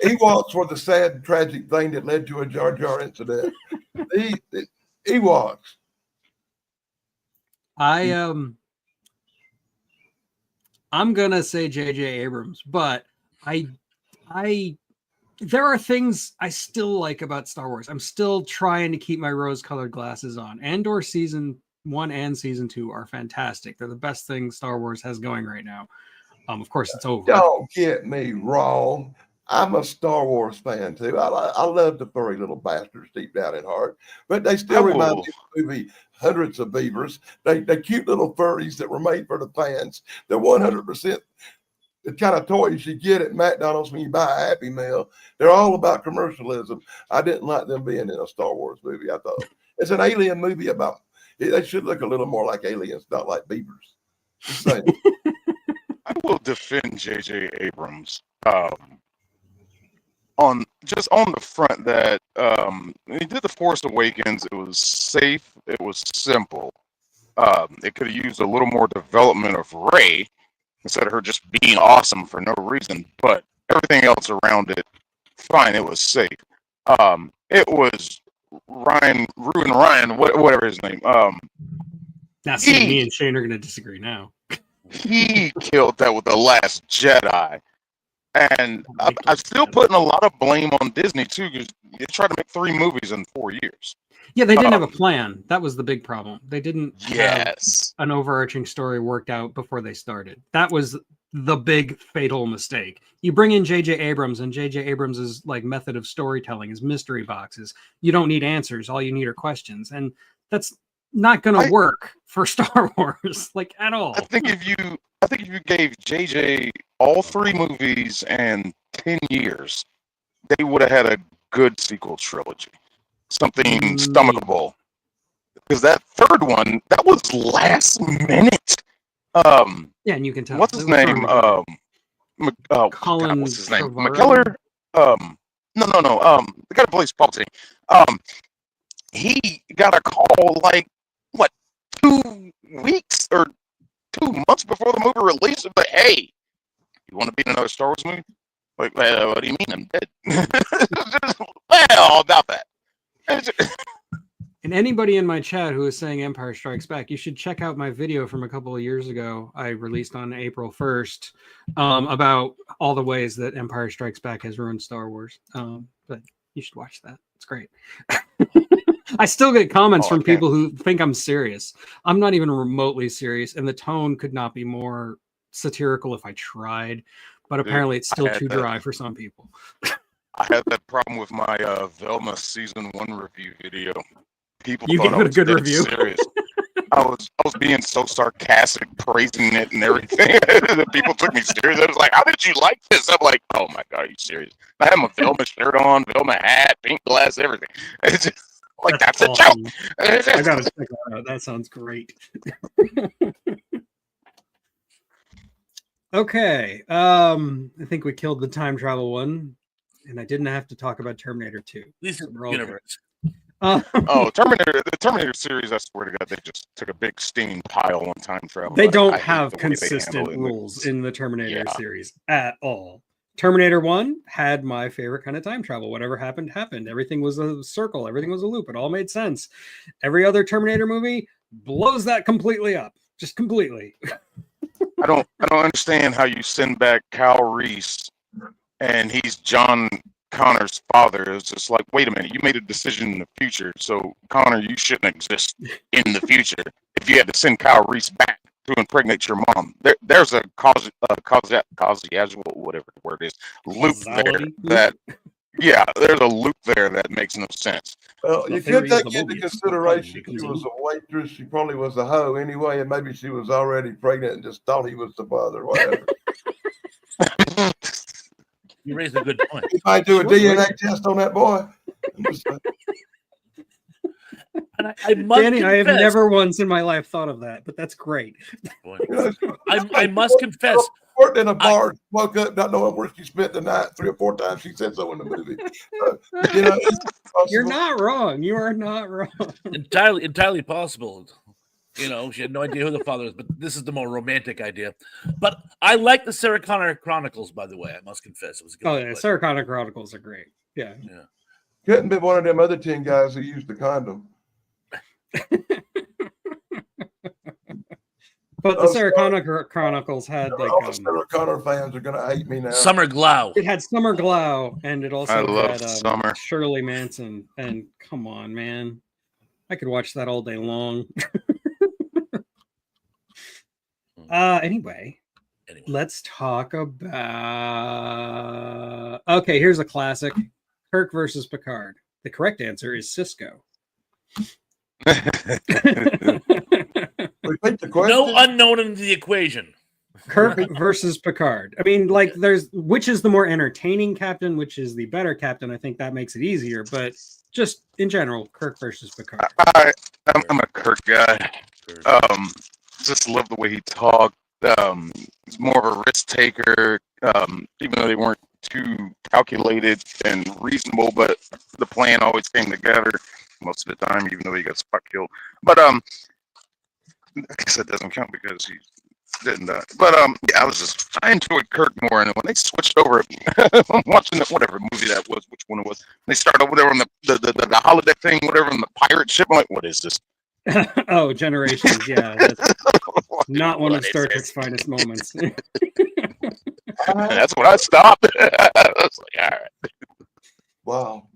Ewoks were the sad, tragic thing that led to a Jar Jar incident. The Ewoks. I'm gonna say J.J. Abrams, but there are things I still like about Star Wars. I'm still trying to keep my rose-colored glasses on. Andor season 1 and season 2 are fantastic. They're the best thing Star Wars has going right now. Of course, it's over. Don't get me wrong. I'm a Star Wars fan too. I love the furry little bastards deep down in heart, but they still remind me of the movie Hundreds of Beavers. They cute little furries that were made for the fans. They're 100% the kind of toys you get at McDonald's when you buy a Happy Meal. They're all about commercialism. I didn't like them being in a Star Wars movie. I thought it's an alien movie about. They should look a little more like aliens, not like beavers. Just saying. I will defend J.J. Abrams on the front that when he did The Force Awakens, it was safe, it was simple. It could have used a little more development of Rey instead of her just being awesome for no reason, but everything else around it, fine, it was safe. It was Ryan, whatever his name. Now, see, me and Shane are going to disagree now. He killed that with The Last Jedi. And I'm still putting a lot of blame on Disney, too, because they tried to make 3 movies in 4 years. Yeah, they didn't have a plan. That was the big problem. They didn't have Yes. an overarching story worked out before they started. That was the big fatal mistake. You bring in J.J. Abrams, and J.J. Abrams' like method of storytelling is mystery boxes. You don't need answers. All you need are questions. And that's not going to work for Star Wars, like at all. I think if you gave JJ all 3 movies and 10 years, they would have had a good sequel trilogy. Something stomachable. Because that 3rd one, that was last minute. Yeah, and you can tell. What's his It was name? Sean McGovern. God, what's his name? Trevorrow? McKellar. No. The guy that plays Palpatine. He got a call like what 2 weeks or 2 months before the movie released. But hey, you want to be in another Star Wars movie? Like, what do you mean I'm dead? Well, about that. And anybody in my chat who is saying Empire Strikes Back, you should check out my video from a couple of years ago. I released on April 1st about all the ways that Empire Strikes Back has ruined Star Wars. But you should watch that. It's great. I still get comments from people who think I'm serious. I'm not even remotely serious, and the tone could not be more satirical if I tried. But apparently, it's still too dry for some people. I had that problem with my Velma season 1 review video. People You thought gave I it a was good dead review. serious. I was being so sarcastic, praising it and everything. The people took me serious. I was like, "How did you like this?" I'm like, "Oh my god, are you serious?" I had my Velma shirt on, Velma hat, pink glass, everything. It's just like that's a awesome. joke. I gotta check that out. That sounds great. Okay. I think we killed the time travel one, and I didn't have to talk about Terminator 2. At least So in we're the all good. universe. Oh, the Terminator series, I swear to God, they just took a big steaming pile on time travel. They I don't hate have the way they consistent handle it. rules in the Terminator Yeah. series at all. Terminator 1 had my favorite kind of time travel. Whatever happened, happened. Everything was a circle. Everything was a loop. It all made sense. Every other Terminator movie blows that completely up. Just completely. I don't understand how you send back Kyle Reese and he's John Connor's father. It's just like, wait a minute, you made a decision in the future, so Connor, you shouldn't exist in the future. If you had to send Kyle Reese back to impregnate your mom, there's a causical, whatever the word is, loop there. Causality? That yeah, there's a loop there that makes no sense. Well, The you theory could is take the into Mobius consideration becomes she a was loop. a waitress. She probably was a hoe anyway, and maybe she was already pregnant and just thought he was the father, whatever. You raised a good point. You might do a She was DNA test on that boy. I'm just saying. And I must Danny, I have confess, never once in my life thought of that, but that's great. boy, You know, I must confess, worked in a bar, woke up not knowing where she spent the night 3 or 4 times. She said so in the movie. You know, it's You're possible. not wrong. You are not wrong. entirely possible. You know, she had no idea who the father is, but this is the more romantic idea. But I like the Sarah Connor Chronicles, by the way. I must confess, it was a good. Oh one, yeah, but- Sarah Connor Chronicles are great. Yeah. Couldn't be one of them other 10 guys who used the condom. But the Oh, Sarah sorry. Connor Chronicles had like All the Sarah Connor fans are gonna hate me now. Summer Glau. it had Summer Glau, and it also I love had Summer. Shirley Manson. And come on, man, I could watch that all day long. Anyway, let's talk about. Okay, here's a classic: Kirk versus Picard. The correct answer is Cisco. Repeat the question. No unknown in the equation. Kirk versus Picard. I mean, like, there's which is the more entertaining captain, which is the better captain. I think that makes it easier, but just in general, Kirk versus Picard. I'm a Kirk guy. Just love the way he talked. He's more of a risk taker, even though they weren't too calculated and reasonable, but the plan always came together most of the time, even though he got Spock killed. But I guess that doesn't count because he didn't die. But yeah, I enjoyed Kirk more, and when they switched over, I'm watching whatever movie that was, which one it was. They started over there on the holodeck thing, whatever, on the pirate ship. I'm like, what is this? Oh, Generations. Yeah, that's not one of What is Star this? Trek's finest moments. That's when I stopped. I was like, all right. Wow.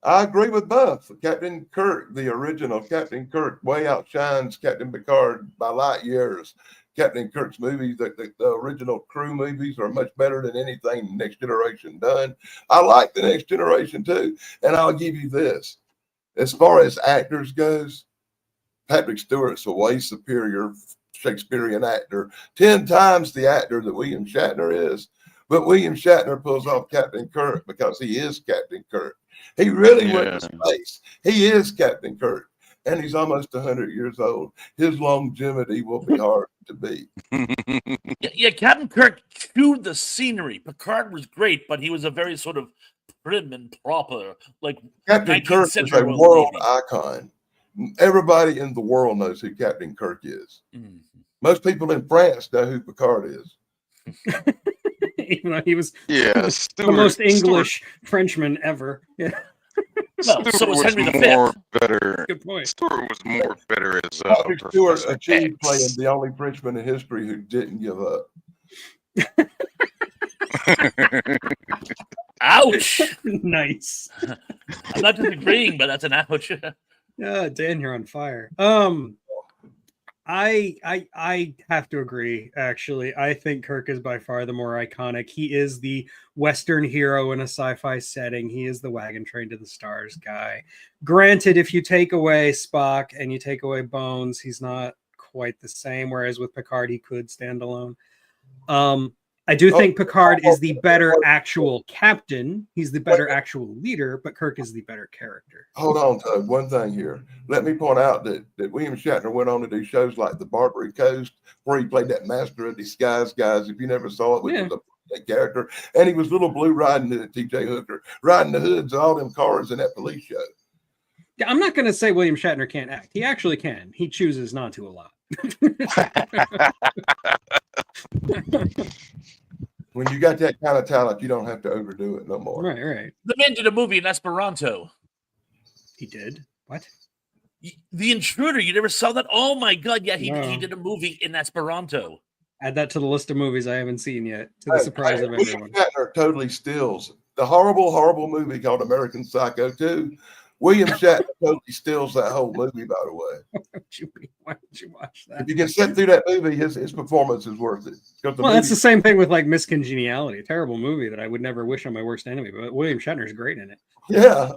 I agree with both. Captain Kirk, the original Captain Kirk, way outshines Captain Picard by light years. Captain Kirk's movies, the original crew movies, are much better than anything the Next Generation done. I like the Next Generation too, and I'll give you this: as far as actors goes, Patrick Stewart's a way superior Shakespearean actor, 10 times the actor that William Shatner is. But William Shatner pulls off Captain Kirk because he is Captain Kirk. He really went to space. He is Captain Kirk. and he's almost 100 years old. His longevity will be hard to beat. Yeah, Captain Kirk chewed the scenery. Picard was great, but he was a very sort of prim and proper, like Captain 19th Kirk is century a World world Navy. icon. Everybody in the world knows who Captain Kirk is. Mhm. Most people in France know who Picard is. Even though he was Yeah, the most English Frenchman ever. Yeah, Well, so was Henry V. more better. good point. Stewart was more better as Patrick Stewart Professor achieved X. playing the only Frenchman in history who didn't give up. Ouch! Nice. I'm not disagreeing, but that's an ouch. Yeah, Dan, you're on fire. I have to agree, actually. I think Kirk is by far the more iconic. He is the Western hero in a sci-fi setting. He is the wagon train to the stars guy. Granted, if you take away Spock and you take away Bones, he's not quite the same, whereas with Picard, he could stand alone. I do think Picard is the better actual captain. He's the better actual leader, but Kirk is the better character. Hold on, Tug. One thing here. Let me point out that William Shatner went on to do shows like The Barbary Coast, where he played that master of disguise, guys. If you never saw it, which was a character, and he was Little Blue riding the T.J. Hooker, riding the hoods of all them cars in that police show. Yeah, I'm not going to say William Shatner can't act. He actually can. He chooses not to a lot. When you got that kind of talent, you don't have to overdo it no more. Right. The man did a movie in Esperanto. He did. What? The Intruder. You never saw that? Oh my God! Yeah, he No. did a movie in Esperanto. Add that to the list of movies I haven't seen yet, to the surprise of William everyone. Shatner totally steals the horrible movie called American Psycho 2. William Shatner totally steals that whole movie, by the way. Why would you watch that? If you can sit through that movie, his performance is worth it. Well, that's the same thing with like Miss Congeniality, a terrible movie that I would never wish on my worst enemy, but William Shatner's great in it. Yeah.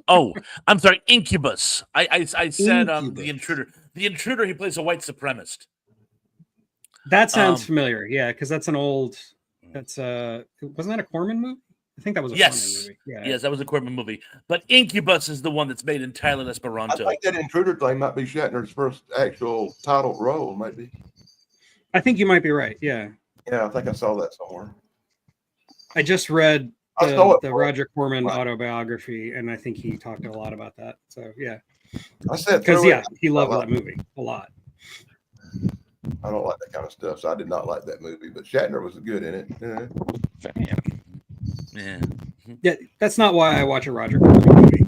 Oh, I'm sorry, Incubus. I said Incubus. The Intruder. The Intruder. He plays a white supremacist. That sounds familiar, yeah, because that's an old. That's wasn't that a Corman movie? I think that was a Yes. Corman movie. Yeah. Yes, that was a Corman movie. But Incubus is the one that's made entirely in I Esperanto. think that Intruder thing might be Shatner's first actual title role, maybe. I think you might be right. Yeah. Yeah, I think I saw that somewhere. I just read I saw it the for- Roger Corman Right. autobiography, and I think he talked a lot about that. So yeah, I said because through it. he loved I that movie a lot. I don't like that kind of stuff, so I did not like that movie. But Shatner was good in it. Yeah. Fan. Yeah. Yeah, that's not why I watch a Roger Corman movie.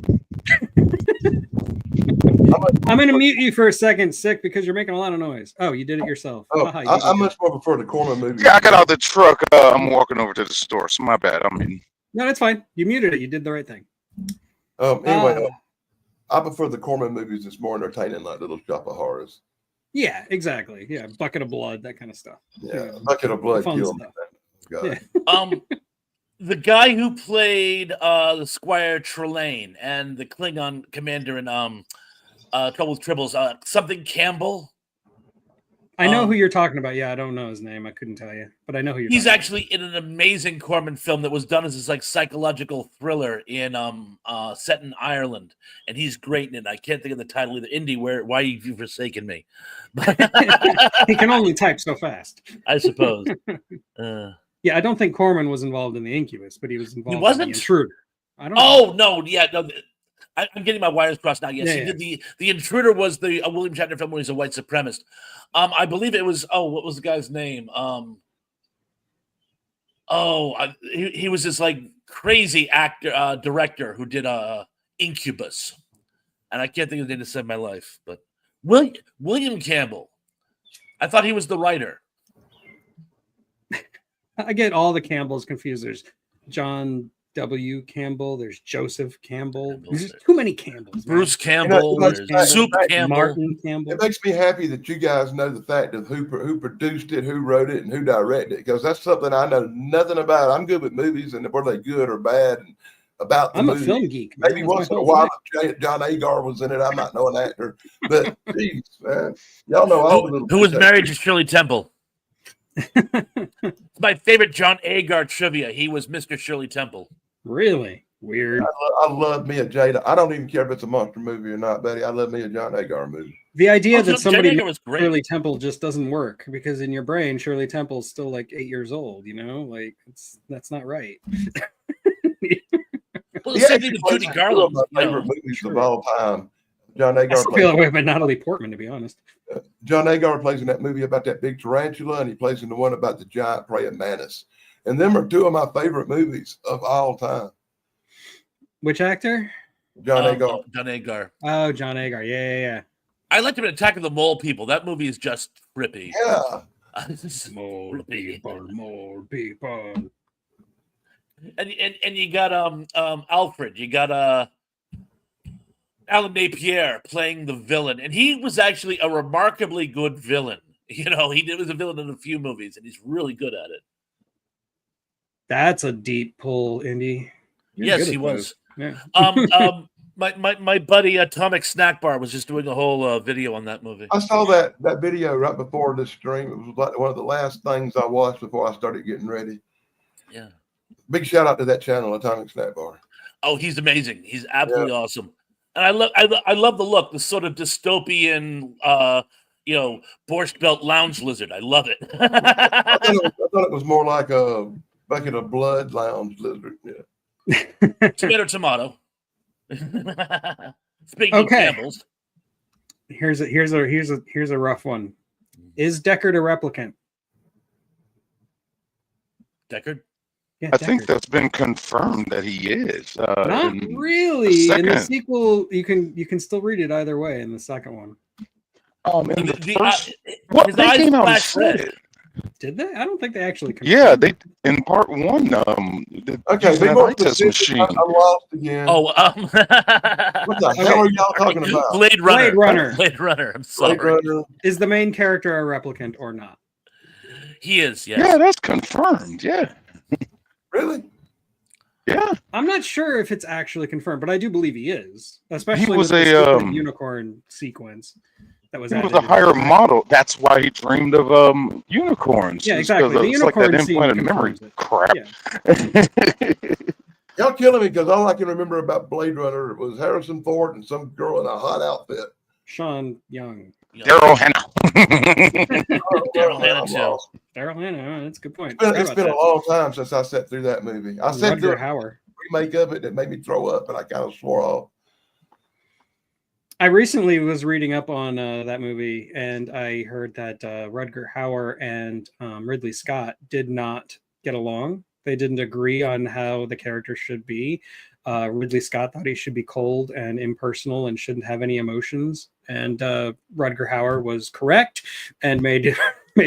I'm going to mute you for a second, Sick, because you're making a lot of noise. Oh, you did it yourself. Oh, Haha, you I did it. much more prefer the Corman movie. Yeah, I got out the truck. I'm walking over to the store. So my bad. I'm in. No, that's fine. You muted it. You did the right thing. Anyway, I prefer the Corman movies. It's more entertaining, like Little Shop of Horrors. Yeah, exactly. Yeah, Bucket of Blood, that kind of stuff. Yeah, Bucket of Blood Fun killed me. stuff. God. Yeah. The guy who played the Squire Trelane and the Klingon commander in Trouble with Tribbles, something Campbell. I know who you're talking about. Yeah, I don't know his name. I couldn't tell you, but I know who you're He's talking actually in an amazing Corman film that was done as this like psychological thriller in set in Ireland, and he's great in it. I can't think of the title either. Indy, why have you forsaken me? about. He can only type so fast. I suppose. Yeah, I don't think Corman was involved in the Incubus, but he was involved in wasn't? the Intruder. I don't know. Oh no, yeah, no. I'm getting my wires crossed now. Yes, Yeah, he yeah. did the Intruder was the William Shatner film when he's a white supremacist. I believe it was. Oh, what was the guy's name? He was this like crazy actor director who did Incubus, and I can't think of the name to save my life. But William Campbell, I thought he was the writer. I get all the Campbells confused. There's John W. Campbell. There's Joseph Campbell. There's too many Campbells. man. Bruce Campbell, You know, there's Soup Martin Campbell. Martin Campbell. It makes me happy that you guys know the fact of who produced it, who wrote it, and who directed it, because that's something I know nothing about. I'm good with movies and were they good or bad, and about the I'm a movie. film geek. man. Maybe That's my once in a whole while, thing. if John Agar was in it. I might know an actor, but geez, man, y'all know all the little Who was details. married to Shirley Temple. It's my favorite John Agar trivia. He was Mr. Shirley Temple. Really? Weird. I love me a Jada. I don't even care if it's a monster movie or not, Betty. I love me a John Agar movie. The idea Also, that somebody Jen Agar knows was great. Shirley Temple just doesn't work because in your brain, Shirley Temple's still like 8 years old. You know, like that's not right. Well, the He same actually thing with plays Judy in two Garland. of my You know. favorite movies of True. all time. John I Agar still feel that way about Natalie Portman, to be honest. plays in that movie about that big tarantula, and he plays in the one about the giant praying mantis. And them are two of my favorite movies of all time. Which actor? John Agar. John Agar. Oh, John Agar. Yeah. I liked him in Attack of the Mole People. That movie is just trippy. Yeah. More people, more people. And you got Alfred. You got Alan Napier playing the villain, and he was actually a remarkably good villain. You know, was a villain in a few movies, and he's really good at it. That's a deep pull, Indy. You're Yes, good he at was. those. Yeah. My buddy Atomic Snack Bar was just doing a whole video on that movie. I saw that video right before this stream. It was like one of the last things I watched before I started getting ready. Yeah. Big shout out to that channel, Atomic Snack Bar. Oh, he's amazing. He's absolutely awesome. And I love the look, the sort of dystopian Borscht Belt lounge lizard. I love it. I thought it was more like a bucket of blood lounge lizard. Yeah. Tomato. Speaking of Okay. Campbell's. Here's a rough one. Is Deckard a replicant? Deckard? Yeah, I think Deckard. that's been confirmed that he is. Not in really. the In the second- sequel, you can still read it either way in the second one. in the The- first, his they eyes came out and flash said red. it. Did they? I don't think they actually Yeah, confirmed it. they in part one. Okay, using be that more eye test specific. machine. I'm lost again. Oh, What the hell are y'all talking about? Blade Runner. Blade Runner. Blade Runner. I'm sorry. Blade Runner. Is the main character a replicant or not? He is, yes. Yeah, that's confirmed. Yeah, Really? yeah. I'm not sure if it's actually confirmed, but I do believe he is, especially was with the a, stupid unicorn sequence that was He was added a in higher the- model. That's why he dreamed of unicorns. Yeah, It's exactly. 'cause The it's like that unicorn scene implanted memory confirms it. crap. Y'all killing me because all I can remember about Blade Runner was Harrison Ford and some girl in a hot outfit. Sean Young. Yeah. Daryl Hannah. Daryl Hannah, I'm too. lost. Daryl Hannah. Oh, that's a good point. It's been a long time since I sat through that movie. I sat through Rutger a Hauer. remake of it that made me throw up, and I kind of swore off. I recently was reading up on that movie, and I heard that Rutger Hauer and Ridley Scott did not get along. They didn't agree on how the character should be. Ridley Scott thought he should be cold and impersonal and shouldn't have any emotions. And Rutger Hauer was correct and made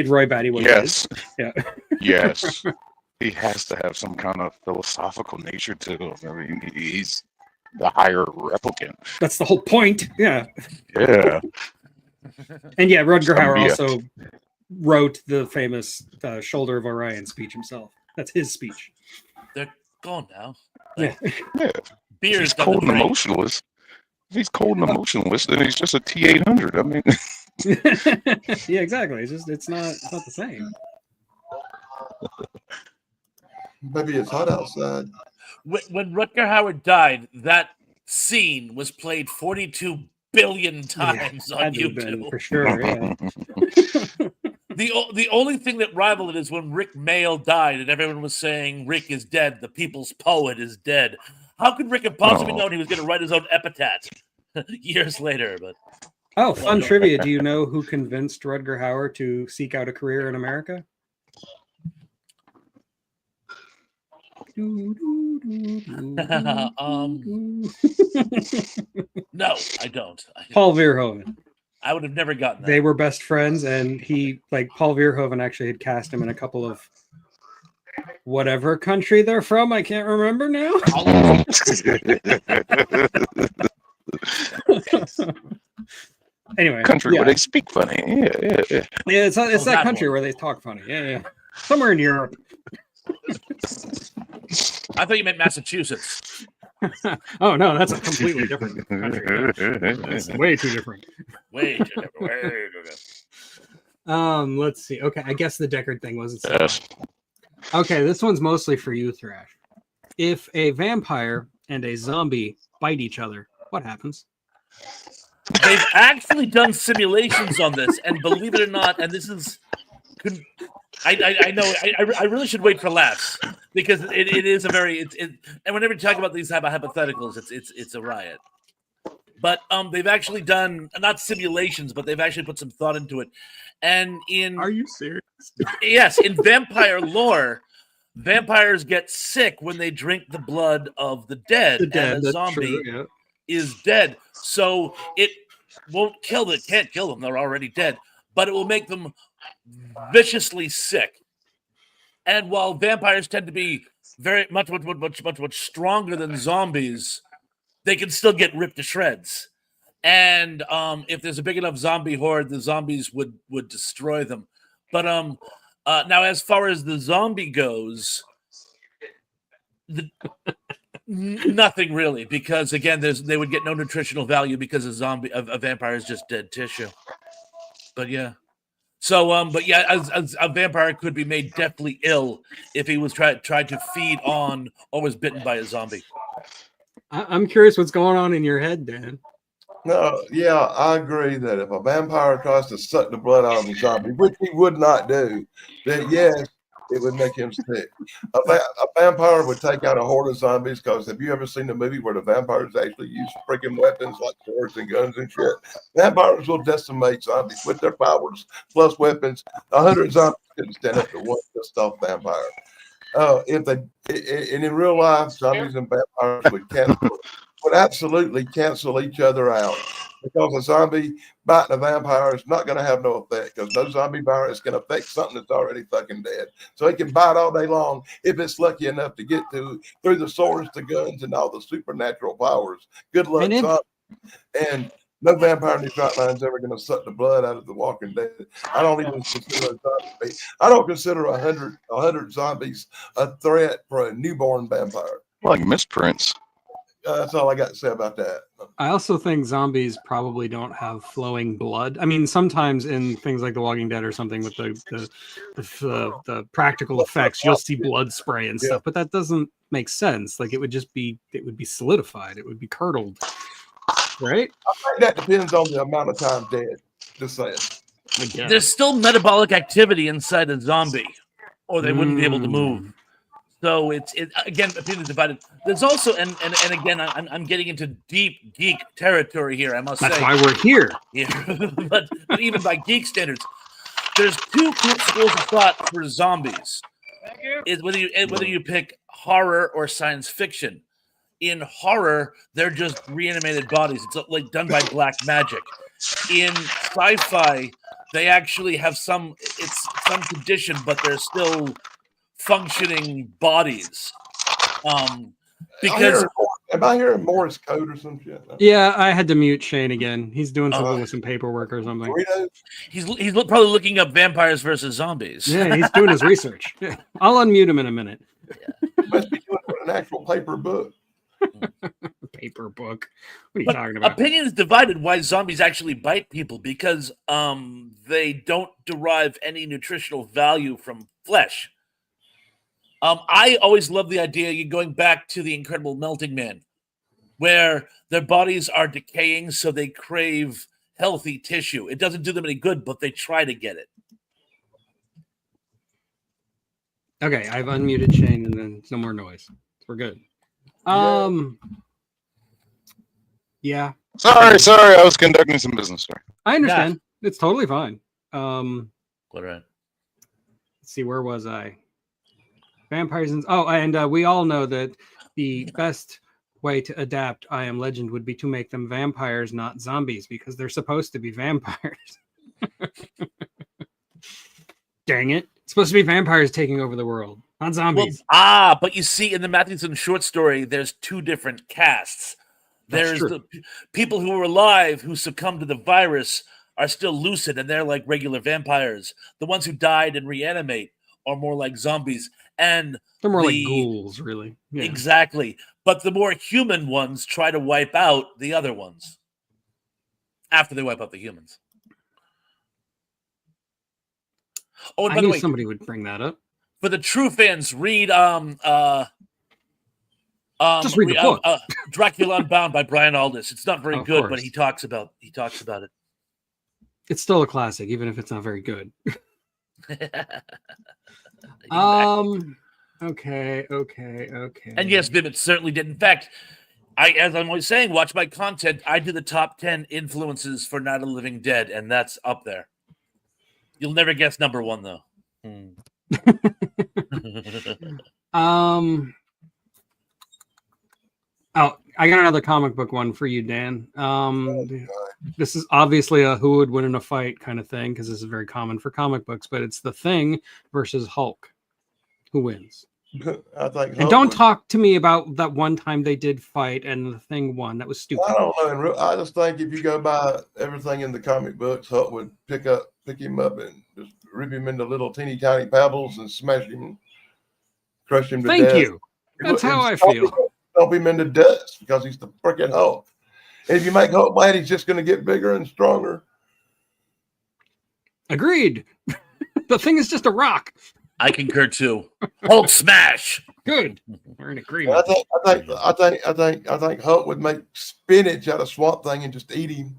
Roy Batty what he is. Yes. Yeah. Yes. He has to have some kind of philosophical nature to him. I mean, he's the higher replicant. That's the whole point. Yeah. Yeah. And yeah, Rutger Hauer Yeah. also wrote the famous Shoulder of Orion speech himself. That's his speech. They're gone now. Yeah. Yeah. Beer's He's done the cold and trick. emotionless. If he's cold and emotionless, then he's just a T-800. I mean, Yeah, exactly. It's not the same. Maybe it's hot outside. When Rutger Hauer died, that scene was played 42 billion times on Had to have been, YouTube. for sure. Yeah. The only thing that rivaled it is when Rick Mail died and everyone was saying Rick is dead, the people's poet is dead. How could Rick have possibly Oh. known he was going to write his own epitaph years later? But Oh, fun trivia. Do you know who convinced Rutger Hauer to seek out a career in America? no, I don't. Paul Verhoeven. I would have never gotten that. They were best friends, and Paul Verhoeven actually had cast him in a couple of whatever country they're from. I can't remember now. Anyway, country yeah. where they speak funny. Yeah. Yeah, it's that that country one. where they talk funny. Yeah. Somewhere in Europe. I thought you meant Massachusetts. Oh no, that's a completely different country. It's way too different. Way too different. Way too different. Let's see. Okay, I guess the Deckard thing wasn't so Yes. Okay, this one's mostly for you, Thrash. If a vampire and a zombie bite each other, what happens? They've actually done simulations on this, and believe it or not, and this is, I know I really should wait for laughs because it is a very and whenever you talk about these type of hypotheticals, it's a riot. But they've actually done not simulations, but they've actually put some thought into it. And Are you serious? yes, in vampire lore, vampires get sick when they drink the blood of the dead, and a that's zombie true, yeah. is dead. So it won't kill them. It can't kill them. They're already dead. But it will make them viciously sick. And while vampires tend to be very much stronger than zombies, they can still get ripped to shreds. And if there's a big enough zombie horde, the zombies would destroy them. But now, as far as the zombie goes, nothing really, because again, they would get no nutritional value because a vampire is just dead tissue. But yeah, so but yeah, as a vampire could be made deathly ill if he was tried to feed on or was bitten by a zombie. I'm curious what's going on in your head, Dan. No, yeah, I agree that if a vampire tries to suck the blood out of a zombie, which he would not do, then yes, it would make him sick. A vampire would take out a horde of zombies because have you ever seen the movie where the vampires actually use freaking weapons like swords and guns and shit? Vampires will decimate zombies with their powers plus weapons. 100 zombies couldn't stand up to one pissed off vampire. And in real life, zombies and vampires would absolutely cancel each other out because a zombie biting a vampire is not going to have no effect because no zombie virus can affect something that's already fucking dead. So it can bite all day long if it's lucky enough to get through the swords, the guns, and all the supernatural powers. Good luck, zombie. And no vampire in these right lines ever going to suck the blood out of the Walking Dead. I don't even consider a zombie. I don't consider 100 zombies a threat for a newborn vampire. Like misprints. That's all I got to say about that. I also think zombies probably don't have flowing blood. I mean, sometimes in things like The Walking Dead or something with the practical effects, you'll see blood spray and stuff, but that doesn't make sense. Like it would be solidified. It would be curdled, right? I think that depends on the amount of time dead. Just saying. Again. There's still metabolic activity inside a zombie, or they wouldn't be able to move. So it's again, opinion divided. There's also and again, I'm getting into deep geek territory here. I must say that's why we're here. Yeah, but even by geek standards, there's two schools of thought for zombies. Is whether you pick horror or science fiction. In horror, they're just reanimated bodies. It's like done by black magic. In sci-fi, they actually have some tradition, but they're still functioning bodies. Because am I hearing Morse code or some shit? Yeah, I had to mute Shane again. He's doing something with some paperwork or something. he's probably looking up vampires versus zombies. Yeah, he's doing his research. I'll unmute him in a minute. Must be doing an actual paper book. Paper book. What are you talking about? Opinions divided why zombies actually bite people because they don't derive any nutritional value from flesh. I always love the idea, going back to the Incredible Melting Man, where their bodies are decaying, so they crave healthy tissue. It doesn't do them any good, but they try to get it. Okay, I've unmuted Shane, and then no more noise. We're good. Yeah. Sorry, I was conducting some business. Sorry. I understand. Yeah. It's totally fine. All right. Let's see, where was I? Vampires and we all know that the best way to adapt I Am Legend would be to make them vampires, not zombies, because they're supposed to be vampires. Dang it. It's supposed to be vampires taking over the world, not zombies. Well, but you see, in the Mathewson short story, there's two different casts. There's the people who were alive who succumbed to the virus are still lucid, and they're like regular vampires. The ones who died and reanimate are more like zombies. And they're more like ghouls, really. Yeah. Exactly. But the more human ones try to wipe out the other ones after they wipe out the humans. Oh, and I by knew the way, somebody would bring that up. For the true fans, read Just read the book. Dracula Unbound by Brian Aldiss. It's not very Of good, but course. he talks about it. It's still a classic, even if it's not very good. Exactly. Okay. And yes, Bib, it certainly did. In fact, as I'm always saying, watch my content. I do the top 10 influences for Night of the Living Dead, and that's up there. You'll never guess number one, though. Oh, I got another comic book one for you, Dan. This is obviously a who would win in a fight kind of thing because this is very common for comic books, but it's The Thing versus Hulk. Who wins? I think. And Hulk don't would- talk to me about that one time they did fight and The Thing won. That was stupid. I don't know. I just think if you go by everything in the comic books, Hulk would pick him up and just rip him into little teeny tiny pebbles and smash him, crush him to Thank death. you. That's how I feel. Stomp him into dust because he's the freaking Hulk. And if you make Hulk mad, he's just going to get bigger and stronger. Agreed. The Thing is just a rock. I concur too. Hulk smash. Good. We're in And agreement. I think Hulk would make spinach out of Swamp Thing and just eat him.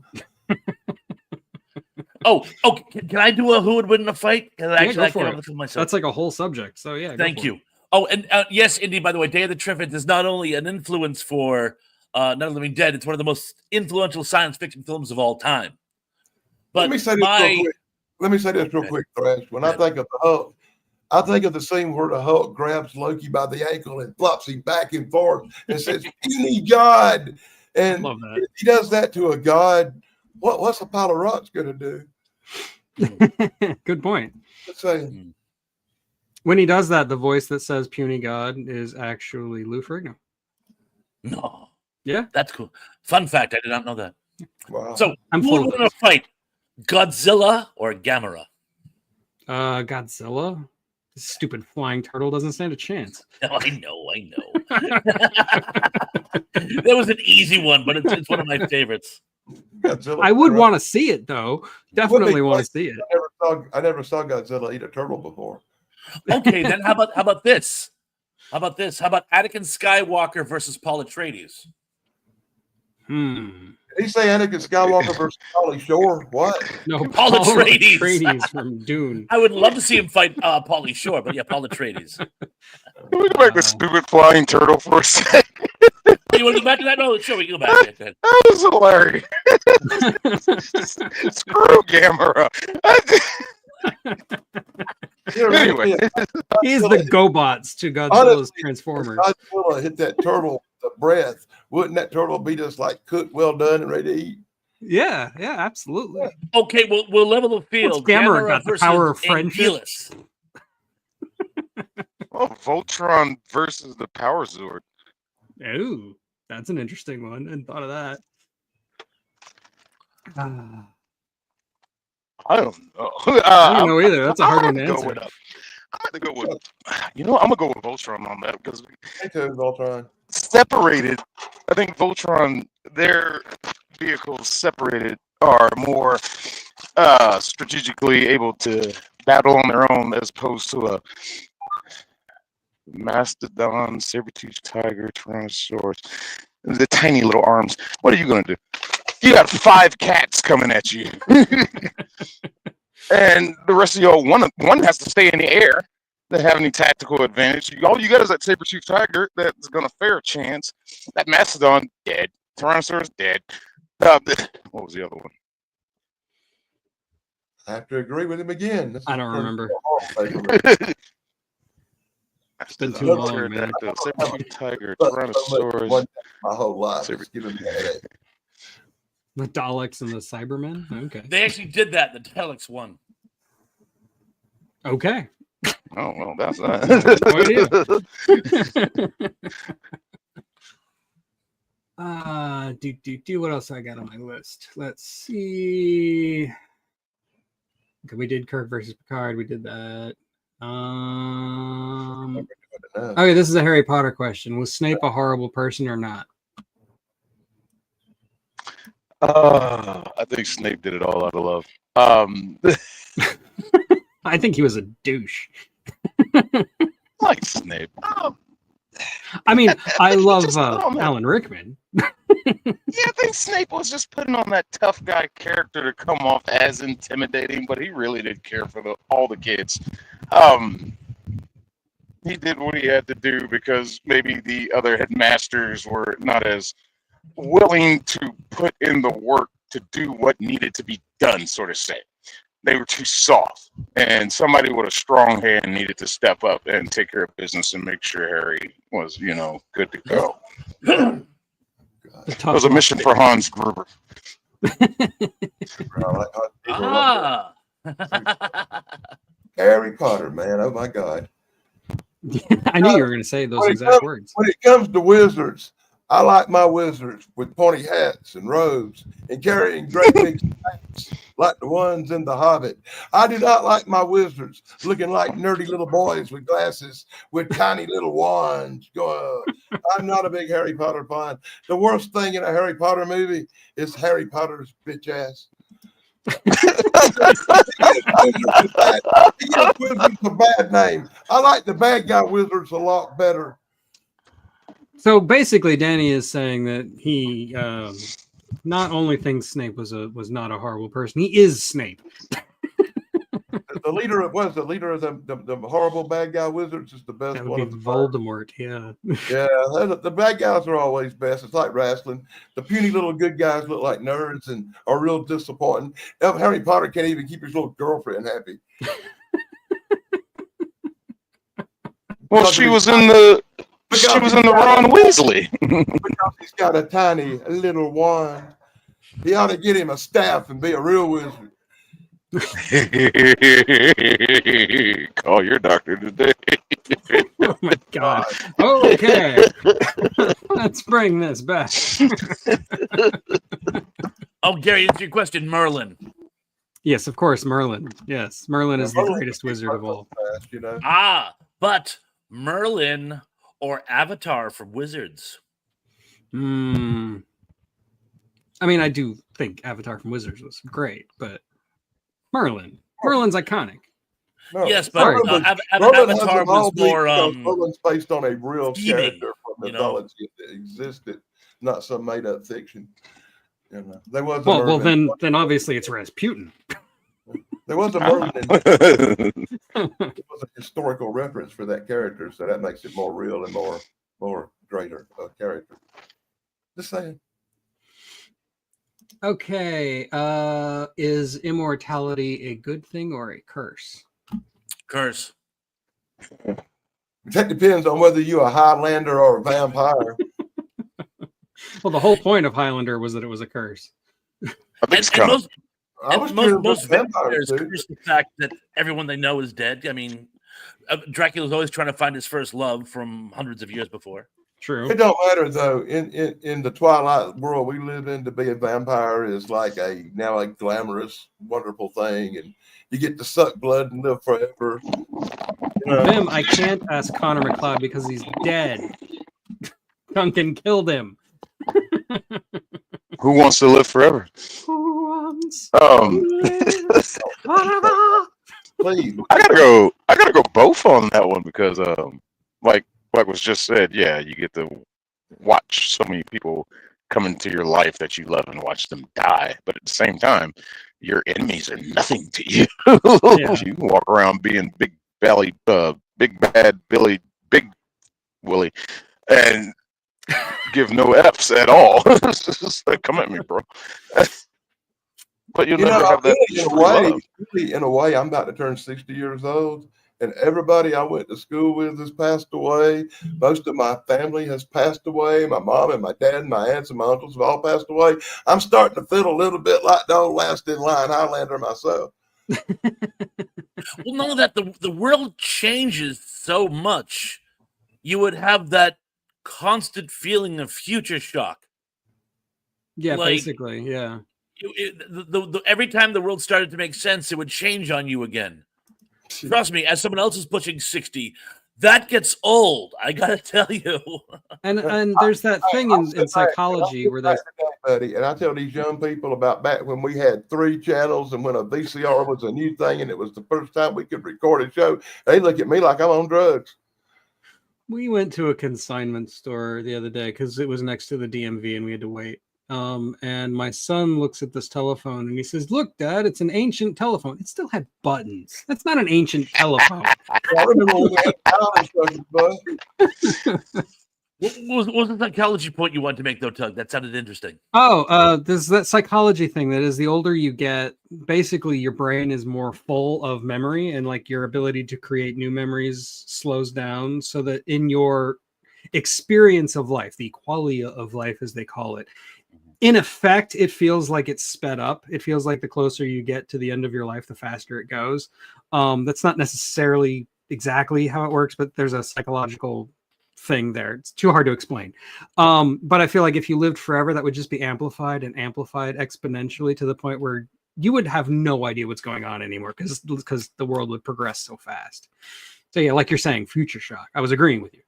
Oh, can I do a who would win in a fight? Because Yeah, actually, go I for came it. up with it myself. That's like a whole subject. So yeah. go Thank for it. you. Oh, and yes, Indy, by the way, Day of the Triffids is not only an influence for Night of the Living Dead, it's one of the most influential science fiction films of all time. But Let me say this real quick, Thrash. When I think of the Hulk, I think of the scene where the Hulk grabs Loki by the ankle and flops him back and forth and says, "Puny God." And Love that. if he does that to a god, what's a pile of rocks going to do? Good point. Let's say, When he does that, the voice that says "puny God" is actually Lou Ferrigno. No. Yeah. That's cool. Fun fact, I did not know that. wow. So, I'm who full would of win a this. fight? Godzilla or Gamera? Godzilla. This stupid flying turtle doesn't stand a chance. Oh, I know. That was an easy one, but it's one of my favorites. Godzilla, I would right? want to see it though. Definitely want to see it. I never saw Godzilla eat a turtle before. Okay, then how about this? How about Anakin Skywalker versus Paul Atreides? Did he say Anakin Skywalker versus Pauly Shore? What? No, Paul Atreides. Atreides from Dune. I would love to see him fight Pauly Shore, but yeah, Paul Atreides. Can we go back to stupid flying turtle for a second? You want to go back to that? No, sure, we can go back. Okay. That was hilarious. Screw Gamera. Anyway. He's the GoBots to Godzilla's Honestly, Transformers. Godzilla hit that turtle with the breath. Wouldn't that turtle be just like cooked, well done, and ready to eat? Yeah, absolutely. Okay, we'll level the field. What's Gamera Gamera got, the versus power of friendship? Anguillus. Oh, Voltron versus the Power Zord. Oh, that's an interesting one. I hadn't thought of that. I don't know. I don't know either. That's a hard one to I'm answer. gonna go with. You know, I'm gonna go with Voltron on that because Me too, Voltron. separated. I think Voltron, their vehicles separated are more strategically able to battle on their own as opposed to a mastodon, saber-toothed tiger, tyrannosaurus, the tiny little arms. What are you gonna do? You got 5 cats coming at you, and the rest of y'all, one has to stay in the air. They have any tactical advantage. All you got is that saber-toothed tiger that's gonna fair chance. That mastodon dead. Tyrannosaurus dead. What was the other one? I have to agree with him again. This I is don't pretty remember. hard, baby. It's been too Another long, man. Pterodactyl, saber-toothed tiger, But so much tyrannosaurus. one my whole life. It's giving me a headache. The Daleks and the Cybermen. Okay. They actually did that. The Daleks won. Okay. Oh well, that's No that. What else I got on my list? Let's see. Okay, we did Kirk versus Picard. We did that. Okay, this is a Harry Potter question. Was Snape a horrible person or not? I think Snape did it all out of love. I think he was a douche. Like Snape. I mean, I love Just put on that- Alan Rickman. Yeah, I think Snape was just putting on that tough guy character to come off as intimidating, but he really did care for all the kids. He did what he had to do because maybe the other headmasters were not as willing to put in the work to do what needed to be done, sort of say. They were too soft, and somebody with a strong hand needed to step up and take care of business and make sure Harry was, good to go. It was a mission for Hans Gruber. Ah. Harry Potter, man. Oh my God. I knew you were going to say those When it exact comes- words. When it comes to wizards, I like my wizards with pointy hats and robes and carrying great big stacks like the ones in The Hobbit. I do not like my wizards looking like nerdy little boys with glasses with tiny little wands. I'm not a big Harry Potter fan. The worst thing in a Harry Potter movie is Harry Potter's bitch ass. He gives wizards a bad name. I like the bad guy wizards a lot better. So basically, Danny is saying that he not only thinks Snape was not a horrible person, he is Snape. The leader of the horrible bad guy wizards is the best That one would of be the Voldemort. Yeah. Yeah, the bad guys are always best. It's like wrestling. The puny little good guys look like nerds and are real disappointing. Harry Potter can't even keep his little girlfriend happy. Well, she was in the Ron Weasley. Because he's got a tiny little wand. He ought to get him a staff and be a real wizard. Call your doctor today. Oh my God. Okay. Let's bring this back. Oh, Gary, answer your question, Merlin. Yes, of course, Merlin. Yes, Merlin is the Merlin greatest wizard of all. Fast, you know. But Merlin or Avatar for wizards? I mean, I do think Avatar from Wizards was great, but Merlin's iconic. No, Yes, but Merlin has Avatar them all was beat more because Merlin's based on a real scheming, character from you know. mythology that existed, not some made up fiction. You know, there was a Well, Merlin. then obviously it's Rasputin. There was a Merlin. It was a historical reference for that character, so that makes it more real and more greater character. Just saying. Okay, is immortality a good thing or a curse? curse. That depends on whether you're a Highlander or a vampire. Well, the whole point of Highlander was that it was a curse. I think it's And kind most, I was and curious most about vampires vampires too. curse the fact that everyone they know is dead. I mean, Dracula's always trying to find his first love from hundreds of years before. True. It don't matter though. In the Twilight world we live in, to be a vampire is like now a glamorous, wonderful thing, and you get to suck blood and live forever. You know, Him, I can't ask Connor McLeod because he's dead. Duncan killed him. Who wants to live forever? Who wants Um, please. I gotta go both on that one because like was just said, yeah, you get to watch so many people come into your life that you love and watch them die, but at the same time, your enemies are nothing to you. Yeah. You can walk around being big bad Billy, Big Willie, and give no F's at all. Just like, come at me, bro. But you'll You never know, have that in a way, I'm about to turn 60 years old, and everybody I went to school with has passed away. Most of my family has passed away. My mom and my dad and my aunts and my uncles have all passed away. I'm starting to feel a little bit like the old last in line Highlander myself. Well, none of that. The world changes so much. You would have that constant feeling of future shock. Yeah, Like- basically, yeah. Every time the world started to make sense, it would change on you again. Trust me, as someone else is pushing 60, that gets old. I gotta tell you. And there's that thing in psychology where there's Buddy, and I tell these young people about back when we had 3 channels and when a VCR was a new thing and it was the first time we could record a show. They look at me like I'm on drugs. We went to a consignment store the other day because it was next to the DMV and we had to wait. And my son looks at this telephone and he says, "Look, Dad, it's an ancient telephone. It still had buttons. That's not an ancient telephone." I remember when we had power instructions, bud. What was the psychology point you wanted to make, though, Tug? That sounded interesting. There's that psychology thing that is the older you get, basically your brain is more full of memory and like your ability to create new memories slows down so that in your experience of life, the quality of life, as they call it, in effect, it feels like it's sped up. It feels like the closer you get to the end of your life, the faster it goes. That's not necessarily exactly how it works, but there's a psychological thing there. It's too hard to explain. But I feel like if you lived forever, that would just be amplified and amplified exponentially to the point where you would have no idea what's going on anymore because the world would progress so fast. So yeah, like you're saying, future shock. I was agreeing with you.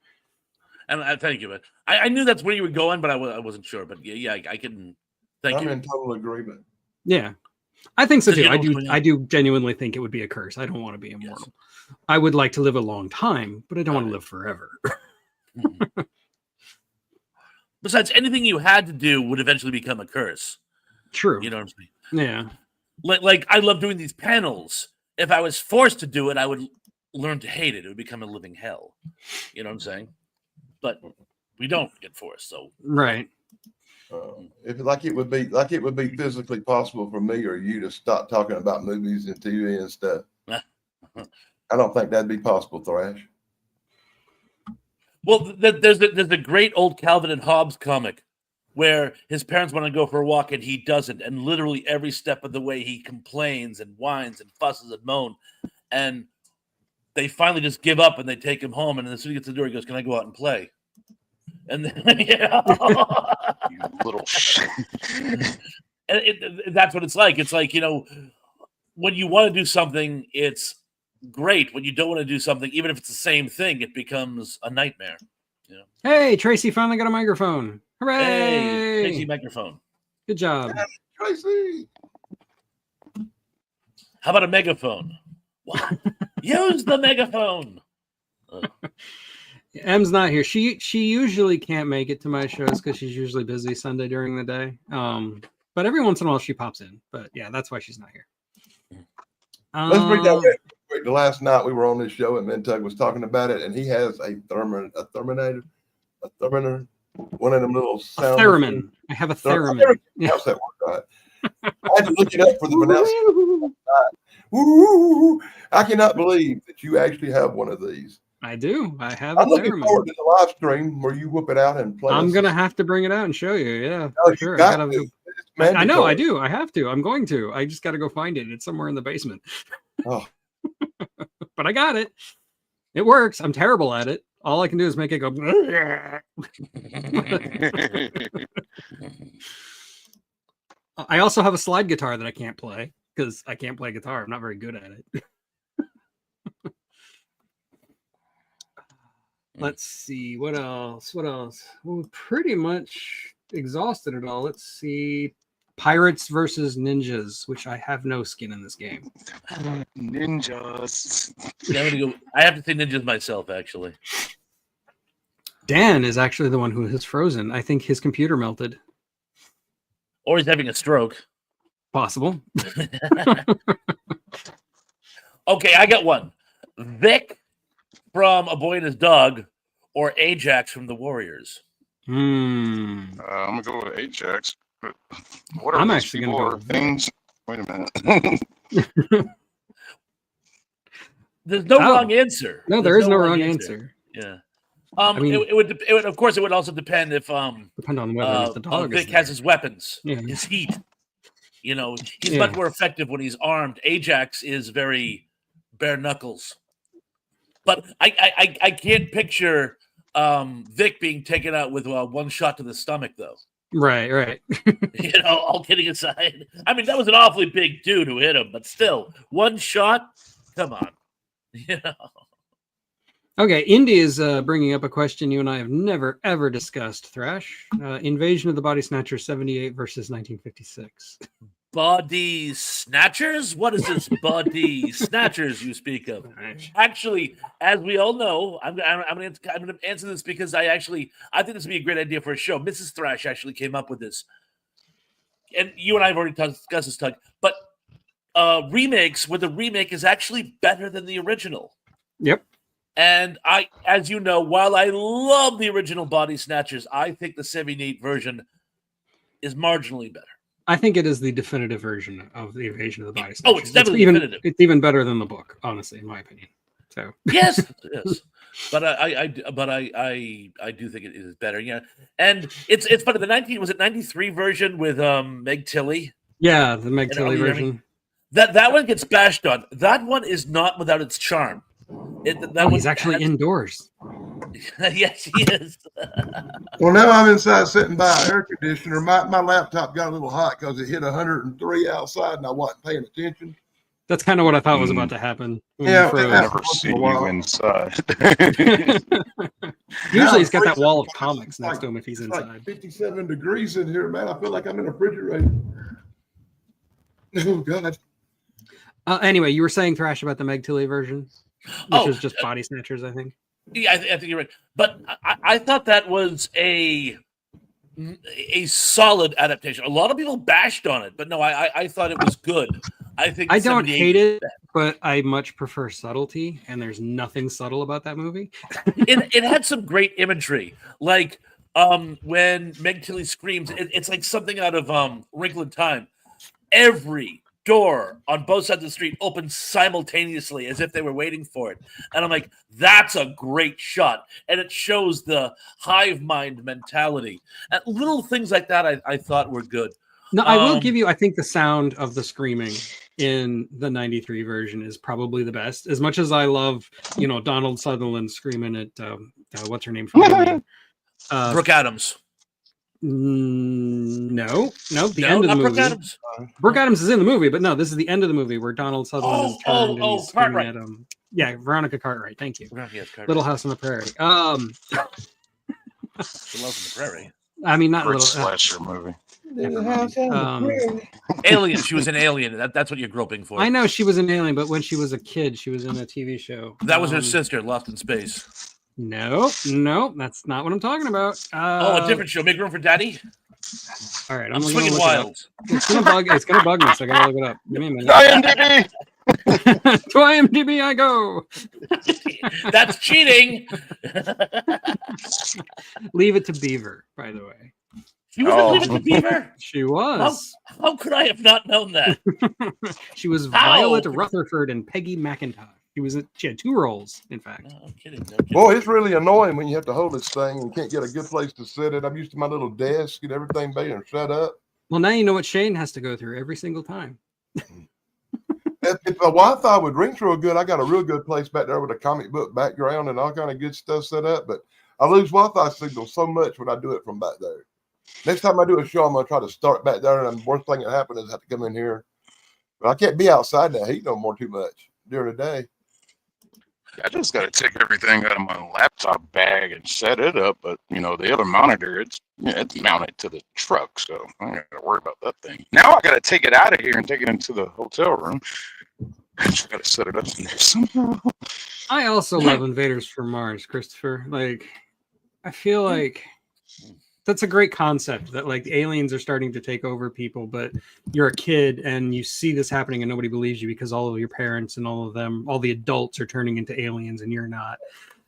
And thank you, man. I knew that's where you were going, but I wasn't sure. But yeah, I can. Thank I'm you. in total agreement. Yeah, I think so Because too. you know, I do genuinely think it would be a curse. I don't want to be immortal. I would like to live a long time, but I don't want to live forever. Besides, anything you had to do would eventually become a curse. True. You know what I'm saying? Yeah. Like I love doing these panels. If I was forced to do it, I would learn to hate it. It would become a living hell. You know what I'm saying? But we don't get forced, so Right. If it would be physically possible for me or you to stop talking about movies and TV and stuff. I don't think that'd be possible, Thrash. Well, there's a great old Calvin and Hobbes comic where his parents want to go for a walk and he doesn't, and literally every step of the way he complains and whines and fusses and moans, and they finally just give up and they take him home. And as soon as he gets to the door, he goes, "Can I go out and play?" And then, You little shit. and that's what it's like. It's like, when you want to do something, it's great. When you don't want to do something, even if it's the same thing, it becomes a nightmare. Hey, Tracy finally got a microphone. Hooray! Hey, Tracy microphone. Good job. Tracy. How about a megaphone? What? Use the megaphone. Em's not here. She usually can't make it to my shows because she's usually busy Sunday during the day. But every once in a while she pops in. But yeah, that's why she's not here. Let's bring that back. The last night we were on this show and Mentug was talking about it, and he has a Therminator, one of them little sound. Theremin. I have a theremin. Yeah. How's that work? Right? I had to look it up for the pronunciation. Woo! I cannot believe that you actually have one of these. I do. I have a I'm looking theremin. forward to the live stream where you whip it out and play. I'm us. gonna have to bring it out and show you. Yeah, No, for sure. you got I to. It's I know. I mandatory. do. I have to. I'm going to. I just got to go find it. It's somewhere in the basement. Oh. But I got it. It works. I'm terrible at it. All I can do is make it go. I also have a slide guitar that I can't play because I can't play guitar. I'm not very good at it. Let's see. What else? Well, pretty much exhausted it all. Let's see. Pirates versus ninjas, which I have no skin in this game. Ninjas. Yeah, I'm gonna go. I have to say ninjas myself, actually. Dan is actually the one who is frozen. I think his computer melted. Or he's having a stroke. Possible. Okay, I got one. Vic from A Boy and His Dog, or Ajax from The Warriors. I'm gonna go with Ajax. But what are I'm these actually gonna people go or with Vic. things? Wait a minute. There's no Oh. wrong answer. No, there There's is no wrong answer. Yeah. mean- it would of course it would also depend if Depend on whether the dog is Vic has there. his weapens, Yeah. his heat. He's Yeah. much more effective when he's armed. Ajax is very bare knuckles. But I can't picture Vic being taken out with one shot to the stomach, though. Right. All kidding aside. I mean, that was an awfully big dude who hit him, but still, one shot. Come on. Okay, Indy is bringing up a question you and I have never, ever discussed, Thrash. Invasion of the Body Snatchers 78 versus 1956. body snatchers? What is this body snatchers you speak of? Actually, as we all know, I'm going to answer this because I think this would be a great idea for a show. Mrs. Thrash actually came up with this, and you and I have already discussed this, Tug. But remakes, where the remake is actually better than the original. Yep. And as you know, while I love the original Body Snatchers, I think the 78 version is marginally better. I think it is the definitive version of the Invasion of the Body Oh, Snatchers. it's definitely definitive. It's even better than the book, honestly, in my opinion. So Yes, yes. But I do think it is better. Yeah, and it's funny. Was it 93 version with Meg Tilly? yeah, the Meg And Tilly Ellie version. That one gets bashed on. That one is not without its charm. He's actually indoors. Yes, he is. Well, now I'm inside sitting by an air conditioner. My laptop got a little hot because it hit 103 outside and I wasn't paying attention. That's kind of what I thought was about to happen. when Yeah, you froze. yeah. Never see you inside. Usually he's got that freezing. wall of comics next to him if he's It's inside. like 57 degrees in here, man. I feel like I'm in a refrigerator. Oh, God. Anyway, you were saying Thrash about the Meg Tilly version, which is just Body Snatchers, I think. Yeah, I think you're right. But I thought that was a solid adaptation. A lot of people bashed on it, but no, I thought it was good. I think I don't 78 hate it, but I much prefer subtlety, and there's nothing subtle about that movie. It had some great imagery, like when Meg Tilly screams. It's like something out of Wrinkle in Time. Every door on both sides of the street opens simultaneously as if they were waiting for it, and I'm like, that's a great shot, and it shows the hive mind mentality. And little things like that I thought were good. No, I will give you, I think the sound of the screaming in the 93 version is probably the best. As much as I love, Donald Sutherland screaming at, what's her name? From Alien. Brooke Adams. No, the end of the not movie. Brooke Adams. Brooke Adams is in the movie, but no, this is the end of the movie where Donald Sutherland is turned and he's screaming Cartwright. at him. Yeah, Veronica Cartwright. Thank you. Yes, Cartwright. Little House on the Prairie. The Love in the Prairie. I mean, not Great little. slasher movie. Alien. She was an alien. That's what you're groping for. I know she was an alien, but when she was a kid, she was in a TV show. That was her sister, Lost in Space. No, that's not what I'm talking about. A different show. Make Room for Daddy. All right, I'm gonna swinging look it up. wild. It's gonna bug me, so I gotta look it up. Give me a minute. IMDb. To IMDb I go. That's cheating. Leave It to Beaver, by the way. She was Oh. in Leave It to Beaver. She was. How could I have not known that? She was How? Violet Rutherford and Peggy McIntosh. She had two roles, in fact. No, I'm kidding. No kidding. Boy, it's really annoying when you have to hold this thing and can't get a good place to sit it. I'm used to my little desk and everything being set up. Well, now you know what Shane has to go through every single time. If the Wi-Fi would ring real good, I got a real good place back there with a comic book background and all kind of good stuff set up. But I lose Wi-Fi signal so much when I do it from back there. Next time I do a show, I'm gonna try to start back there, and the worst thing that happens is I have to come in here. But I can't be outside in that heat no more too much during the day. I just got to take everything out of my laptop bag and set it up. But the other monitor, it's mounted to the truck, so I don't got to worry about that thing. Now I got to take it out of here and take it into the hotel room. I just got to set it up in there somehow. I also love Invaders from Mars, Christopher. Like, I feel like that's a great concept that like aliens are starting to take over people, but you're a kid and you see this happening and nobody believes you because all of your parents and all the adults are turning into aliens and you're not.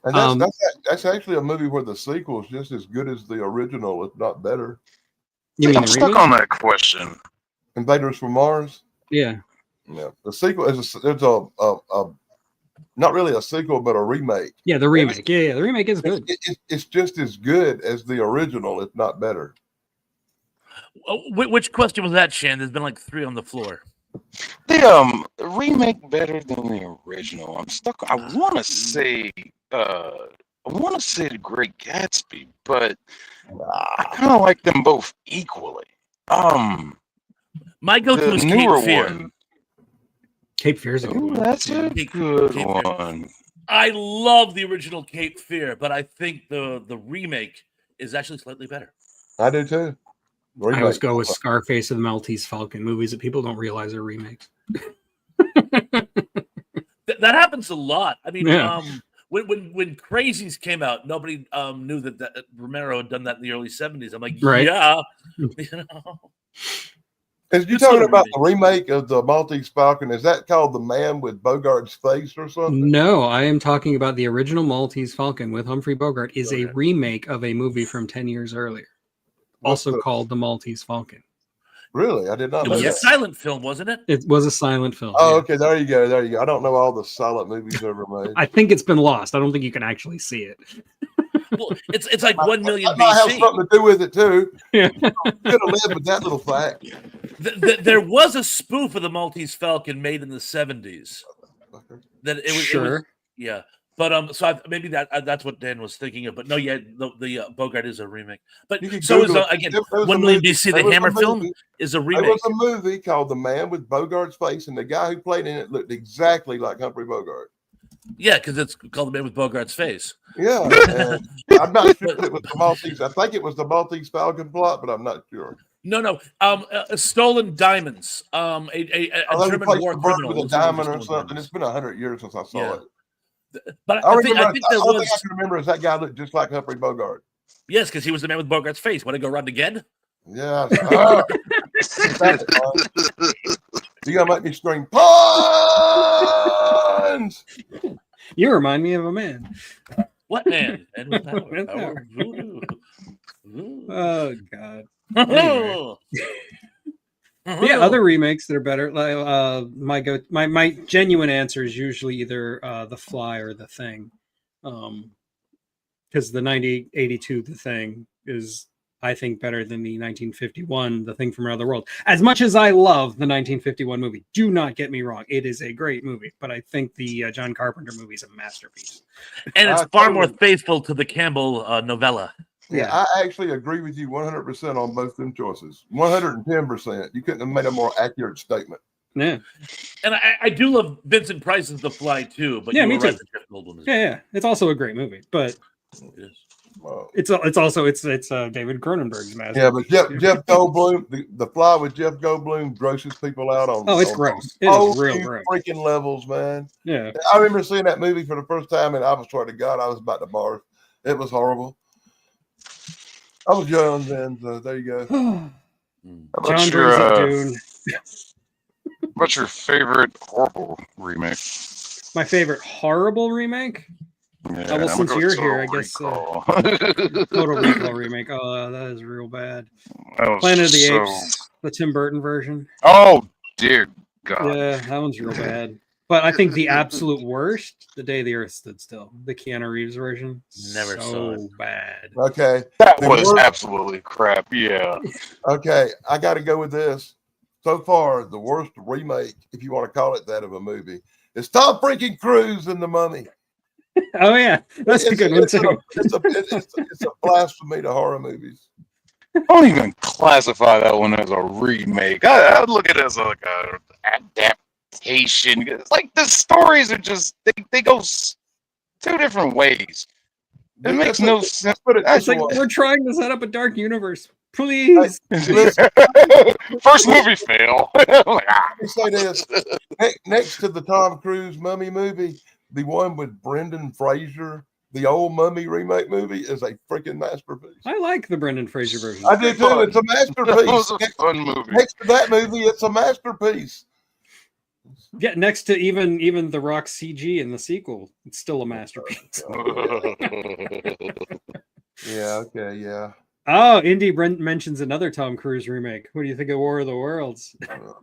And that's actually a movie where the sequel is just as good as the original, if not better. You mean I'm the stuck remake? on that question. Invaders from Mars. Yeah. Yeah, the sequel is it's a not really a sequel, but a remake. Yeah, the remake. Yeah, the remake is good. It's just as good as the original, if not better. Which question was that, Shan? There's been like 3 on the floor. The remake better than the original. I'm stuck. I want to say The Great Gatsby, but I kind of like them both equally. My go-to The is newer Cape Fear. one. Cape Fear is a good Ooh, one. that's a Cape good Fear. one. I love the original Cape Fear, but I think the remake is actually slightly better. I do too. I always go with Scarface and the Maltese Falcon, movies that people don't realize are remakes. That happens a lot. I mean, Yeah. when Crazies came out, nobody knew that Romero had done that in the early 70s. I'm like, Right. yeah, you know. Is you It's sort talking of about the remake of the Maltese Falcon? Is that called The Man with Bogart's Face or something? No, I am talking about the original Maltese Falcon with Humphrey Bogart is a Okay. remake of a movie from 10 years earlier, What's also the- called The Maltese Falcon. Really? I did not It know was a that. silent film, wasn't it? It was a silent film. Oh, yeah. okay. There you go. There you go. I don't know all the silent movies ever made. I think it's been lost. I don't think you can actually see it. Well, it's like 1 million That might have BC. something to do with it too. Yeah. Could have lived with that little fact. There was a spoof of the Maltese Falcon made in the 70s. That it was Sure. yeah. But so maybe that's what Dan was thinking of. But no, yeah, the Bogart is a remake. But You can so is Google it. again There was a 1 million movie- BC. there The was a Hammer film movie- is a There remake. was a movie called The Man with Bogart's Face, and the guy who played in it looked exactly like Humphrey Bogart. Yeah, because it's called The Man with Bogart's Face. Yeah, and I'm not sure if it was the Maltese. I think it was the Maltese Falcon plot, but I'm not sure. No. Stolen Diamonds. A Oh, they German replaced war the bird criminal. with a was looking for diamond or stolen something. diamonds. It's been 100 years since I saw Yeah. it. But I I think remember. there the only was thing I can remember is that guy looked just like Humphrey Bogart. yes, because he was the Man with Bogart's Face. Want to go round again? Yeah. Oh, that's fun. You gotta make me scream puns. You remind me of a man. What man? And with power, With power, power. voodoo. Voodoo. Oh God. Oh. Yeah, other remakes that are better. Like my genuine answer is usually either The Fly or The Thing, because the 1982 The Thing is, I think, better than the 1951 The Thing from Another World. As much as I love the 1951 movie, do not get me wrong, it is a great movie. But I think the John Carpenter movie is a masterpiece. And it's I far more totally- faithful to the Campbell novella. Yeah, I actually agree with you 100% on both them choices. 110%. You couldn't have made a more accurate statement. Yeah, And I do love Vincent Price's The Fly too. But Yeah, you me were right, too. the Jeff Goldblum is yeah. It's also a great movie, but It is. it's also David Cronenberg's masterpiece. Yeah, but Jeff Goldblum, the Fly with Jeff Goldblum grosses people out on. Oh, it's on gross. It whole is real new gross. freaking levels, man. Yeah. I remember seeing that movie for the first time, and I was swear to God, I was about to barf. It was horrible. I was young then, so there you go. Mm. How John about brings up your, Dune. what's your favorite horrible remake? My favorite horrible remake? Yeah, well, I'm since gonna you're go here, I Total guess, Recall. Total Recall remake. Oh, that is real bad. That was Planet of the so- Apes, the Tim Burton version. Oh dear God! Yeah, that one's real bad. But I think the absolute worst, The Day the Earth Stood Still, the Keanu Reeves version. Never saw so bad. Okay, That The was worst- absolutely crap. Yeah. okay, I got to go with this. So far, the worst remake, if you want to call it that, of a movie is Tom freaking Cruise in The Mummy. Oh yeah, that's a good one too. It's a blasphemy to horror movies. I don't even classify that one as a remake. I look at it as like a adaptation. It's like the stories are just they go two different ways. It makes no sense. Put it It's this like way. we're trying to set up a dark universe. Please. First movie fail. I'm like, ah. Let me say this. Next to the Tom Cruise Mummy movie, the one with Brendan Fraser, the old Mummy remake movie, is a freaking masterpiece. I like the Brendan Fraser version. I do too. It's a That masterpiece. was a fun movie. Next to that movie, it's a masterpiece. Yeah, next to even the Rock CG in the sequel, it's still a masterpiece. Yeah. Okay. Yeah. Oh, Indy Brent mentions another Tom Cruise remake. What do you think of War of the Worlds? Oh,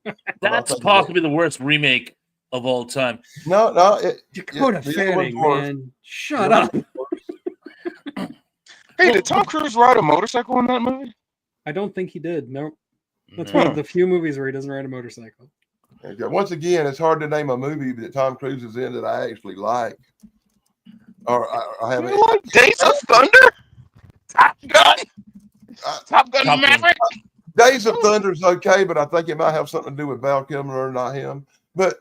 God. That's think possibly the worst remake of all time. No. Dakota the other Fanning, one's worse. man, shut up. Hey, did Tom Cruise ride a motorcycle in that movie? I don't think he did. No, that's No. one of the few movies where he doesn't ride a motorcycle. Okay. Once again, it's hard to name a movie that Tom Cruise is in that I actually like. Or I haven't. You like Days of Thunder? Top Gun? Top Gun Top Gun. Maverick? Days of Thunder's okay, but I think it might have something to do with Val Kilmer, not him. But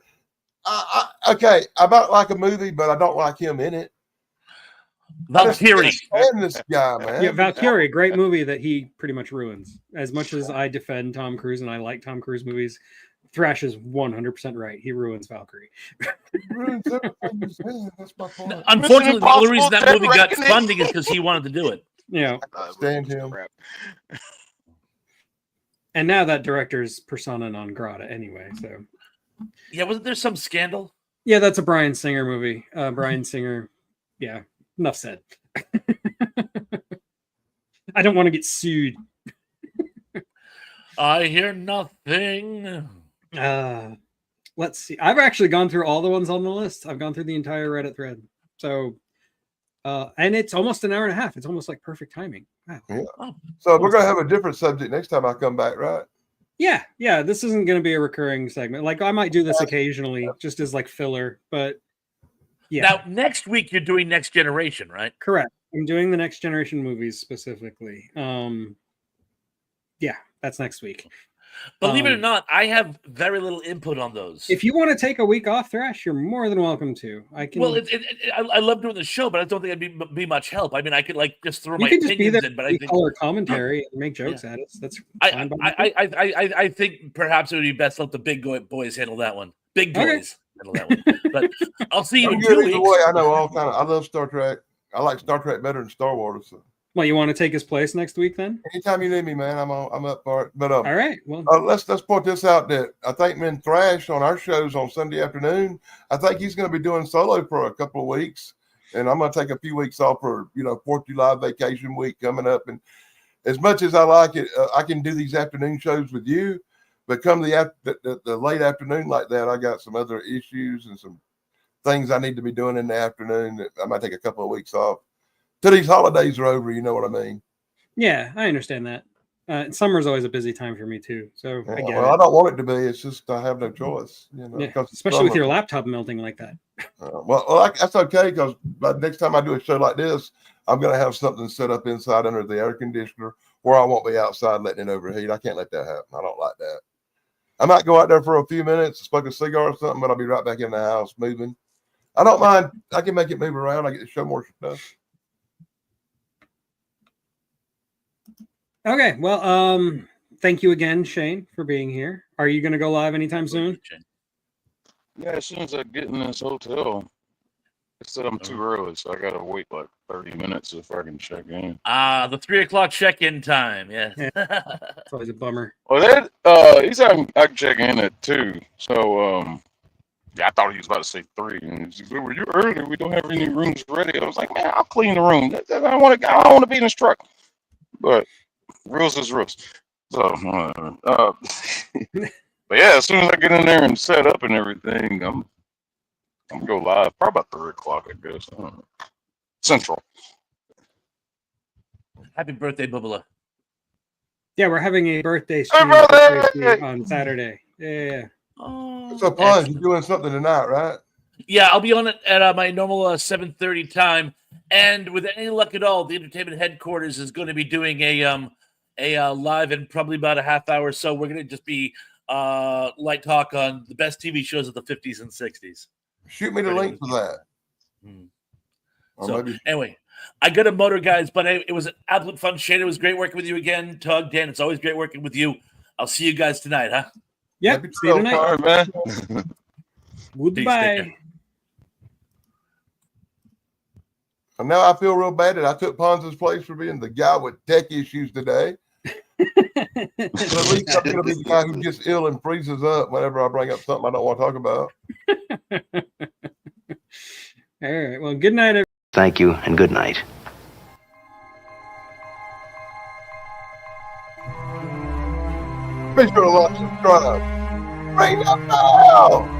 okay, I might like a movie, but I don't like him in it. Valkyrie. And this guy, man. Yeah, Valkyrie, great movie that he pretty much ruins. As much as I defend Tom Cruise and I like Tom Cruise movies, Thrash is 100% right. He ruins Valkyrie. Ruins everything you said. That's my point. Unfortunately, the only reason that Impossible movie got Dead funding is because he wanted to do it. Yeah. Stand him. Crap. And now that director's persona non grata anyway. So Yeah, wasn't there some scandal? yeah, that's a Bryan Singer movie. Bryan Singer. Yeah. Enough said. I don't want to get sued. I hear nothing. Let's see. I've actually gone through all the ones on the list. I've gone through the entire Reddit thread. So and it's almost an hour and a half. It's almost like perfect timing. Wow. Oh, So we're gonna have a different subject next time I come back, right? Yeah, yeah. This isn't going to be a recurring segment. Like I might do this occasionally, just as like filler. But yeah, Now, next week you're doing Next Generation, right? correct. I'm doing the Next Generation movies specifically. Yeah, that's next week. Believe it or Um, not, I have very little input on those. If you want to take a week off, Thrash, you're more than welcome to. I can. Well, I love doing the show, but I don't think I'd be much help. I mean, I could like just throw you my can just be opinions there, in, but I think color commentary and make jokes at us. That's fine. by me. I think perhaps it would be best to let the big boys handle that one. Big Okay. boys handle that one. But I'll see you I'm in good 2 either weeks. way. I know all kind of. I love Star Trek. I like Star Trek better than Star Wars. So Well, you want to take his place next week then? anytime you need me, man, I'm up for it. But All right. Well, let's point this out that I think me and Thrash on our shows on Sunday afternoon. I think he's going to be doing solo for a couple of weeks, and I'm going to take a few weeks off for 4th of July vacation week coming up. And as much as I like it, I can do these afternoon shows with you. But come the late afternoon like that, I got some other issues and some things I need to be doing in the afternoon that I might take a couple of weeks off till these holidays are over. You know what I mean? yeah, I understand that. Summer's always a busy time for me too. So I get Well, I it. don't want it to be. It's just I have no choice. Yeah, 'cause it's especially with summer. your laptop melting like that. That's okay because by the next time I do a show like this, I'm going to have something set up inside under the air conditioner where I won't be outside letting it overheat. I can't let that happen. I don't like that. I might go out there for a few minutes, smoke a cigar or something, but I'll be right back in the house moving. I don't mind. I can make it move around. I get to show more stuff. Okay. Well, thank you again, Shane, for being here. Are you going to go live anytime soon? Yeah, as soon as I get in this hotel, it said I'm too early, so I gotta wait like 30 minutes if I can check in. The 3:00 check-in time. Yeah. It's always a bummer. Well, that he said I can check in at 2. So yeah, I thought he was about to say 3. And he said, "Were you early? We don't have any rooms ready." I was like, "Man, I'll clean the room. I don't want to be in this truck." But rules is rules. So but yeah, as soon as I get in there and set up and everything, I'm gonna go live. Probably about 3:00, I guess. I don't know. Central. Happy birthday, Bubba. Yeah, we're having a birthday Happy stream for birthday! Tracy on Saturday. Yeah. Oh, So, Pons, you're doing something tonight, right? yeah, I'll be on it at my normal 7:30 time, and with any luck at all, the entertainment headquarters is going to be doing a live in probably about a half hour. So we're going to just be light talk on the best TV shows of the 50s and 60s. Shoot me the link for that. Hmm. Or So maybe anyway, I got a motor, guys, but it was an absolute fun. Shane, it was great working with you again. Tug, Dan, it's always great working with you. I'll see you guys tonight, huh? Yep. Maybe See you 12 tonight. All right, man. Peace, take Goodbye. care. and now I feel real bad that I took Pons' place for being the guy with tech issues today. But at least I'm going to be the guy who gets ill and freezes up whenever I bring up something I don't want to talk about. All right. Well, good night, everyone. Thank you and good night. Be sure to like, subscribe, ring the bell.